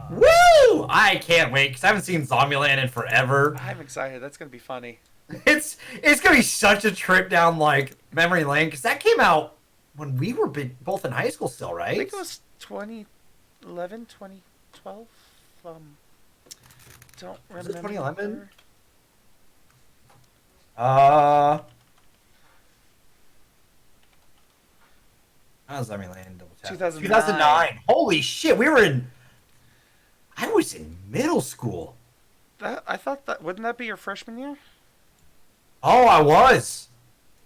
Woo! I can't wait because I haven't seen Zombieland in forever. I'm excited. That's gonna be funny. It's gonna be such a trip down like memory lane because that came out when we were both in high school still, right? I think it was 2011, 2012. Don't Was remember. it 2011? That was Zombieland Double Tap. 2009. 2009. Holy shit, I was in middle school. I thought that wouldn't that be your freshman year? Oh, I was.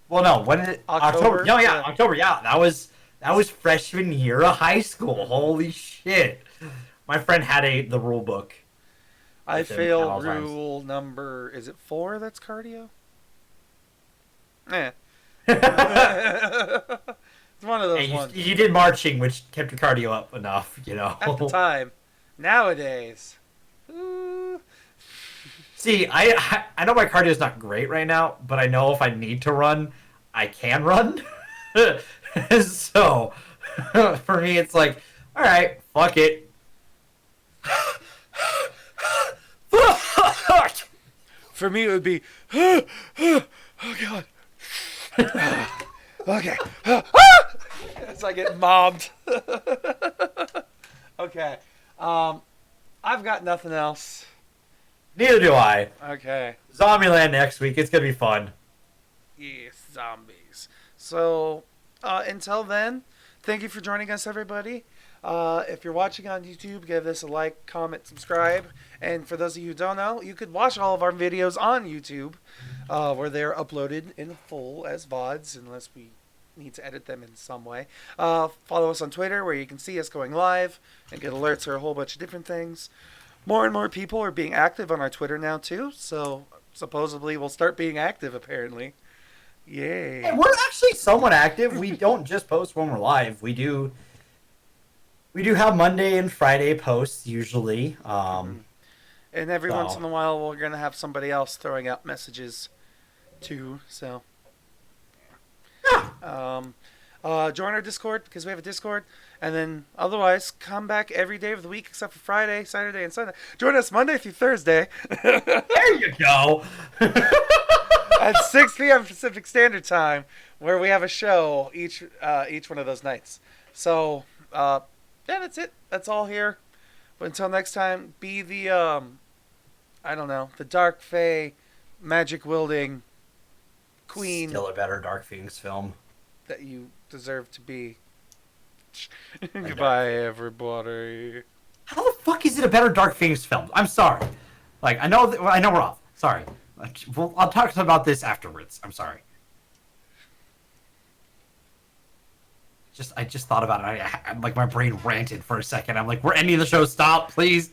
Well, no. When did it? October? No, yeah, Yeah. October. Yeah, that was freshman year of high school. Holy shit! My friend had the rule book. I With him at all failed times. rule number. Is it 4? That's cardio. Eh. It's one of those And ones. you did marching, which kept your cardio up enough, you know. At the time. Nowadays. Ooh. See, I know my cardio is not great right now, but I know if I need to run, I can run. So, for me, it's like, all right, fuck it. Fuck! For me, it would be, oh god. Okay. As I get mobbed. Okay. I've got nothing else. Neither do I. Okay. Zombieland next week. It's gonna be fun. Yes, zombies. So, until then, thank you for joining us, everybody. If you're watching on YouTube, give this a like, comment, subscribe. And for those of you who don't know, you could watch all of our videos on YouTube, where they're uploaded in full as VODs, unless we need to edit them in some way. Follow us on Twitter, where you can see us going live and get alerts for a whole bunch of different things. More and more people are being active on our Twitter now, too. So, supposedly, we'll start being active, apparently. Yay. Hey, we're actually somewhat active. We don't just post when we're live. We do have Monday and Friday posts usually. And every So. once in a while, we're going to have somebody else throwing out messages, too. So, join our Discord, because we have a Discord. And then, otherwise, come back every day of the week except for Friday, Saturday, and Sunday. Join us Monday through Thursday There you go. at 6 p.m. Pacific Standard Time, where we have a show each one of those nights. So, yeah, that's it. That's all here. But until next time, be the, I don't know, the Dark Fae, magic wielding queen Still a better Dark Phoenix film. that you deserve to be. Goodbye, everybody. How the fuck is it a better Dark Phoenix film? I'm sorry. Like I know we're off. Sorry. I'll talk about this afterwards. I'm sorry. I just thought about it. I'm like my brain ranted for a second. I'm like, we're ending the show. Stop, please.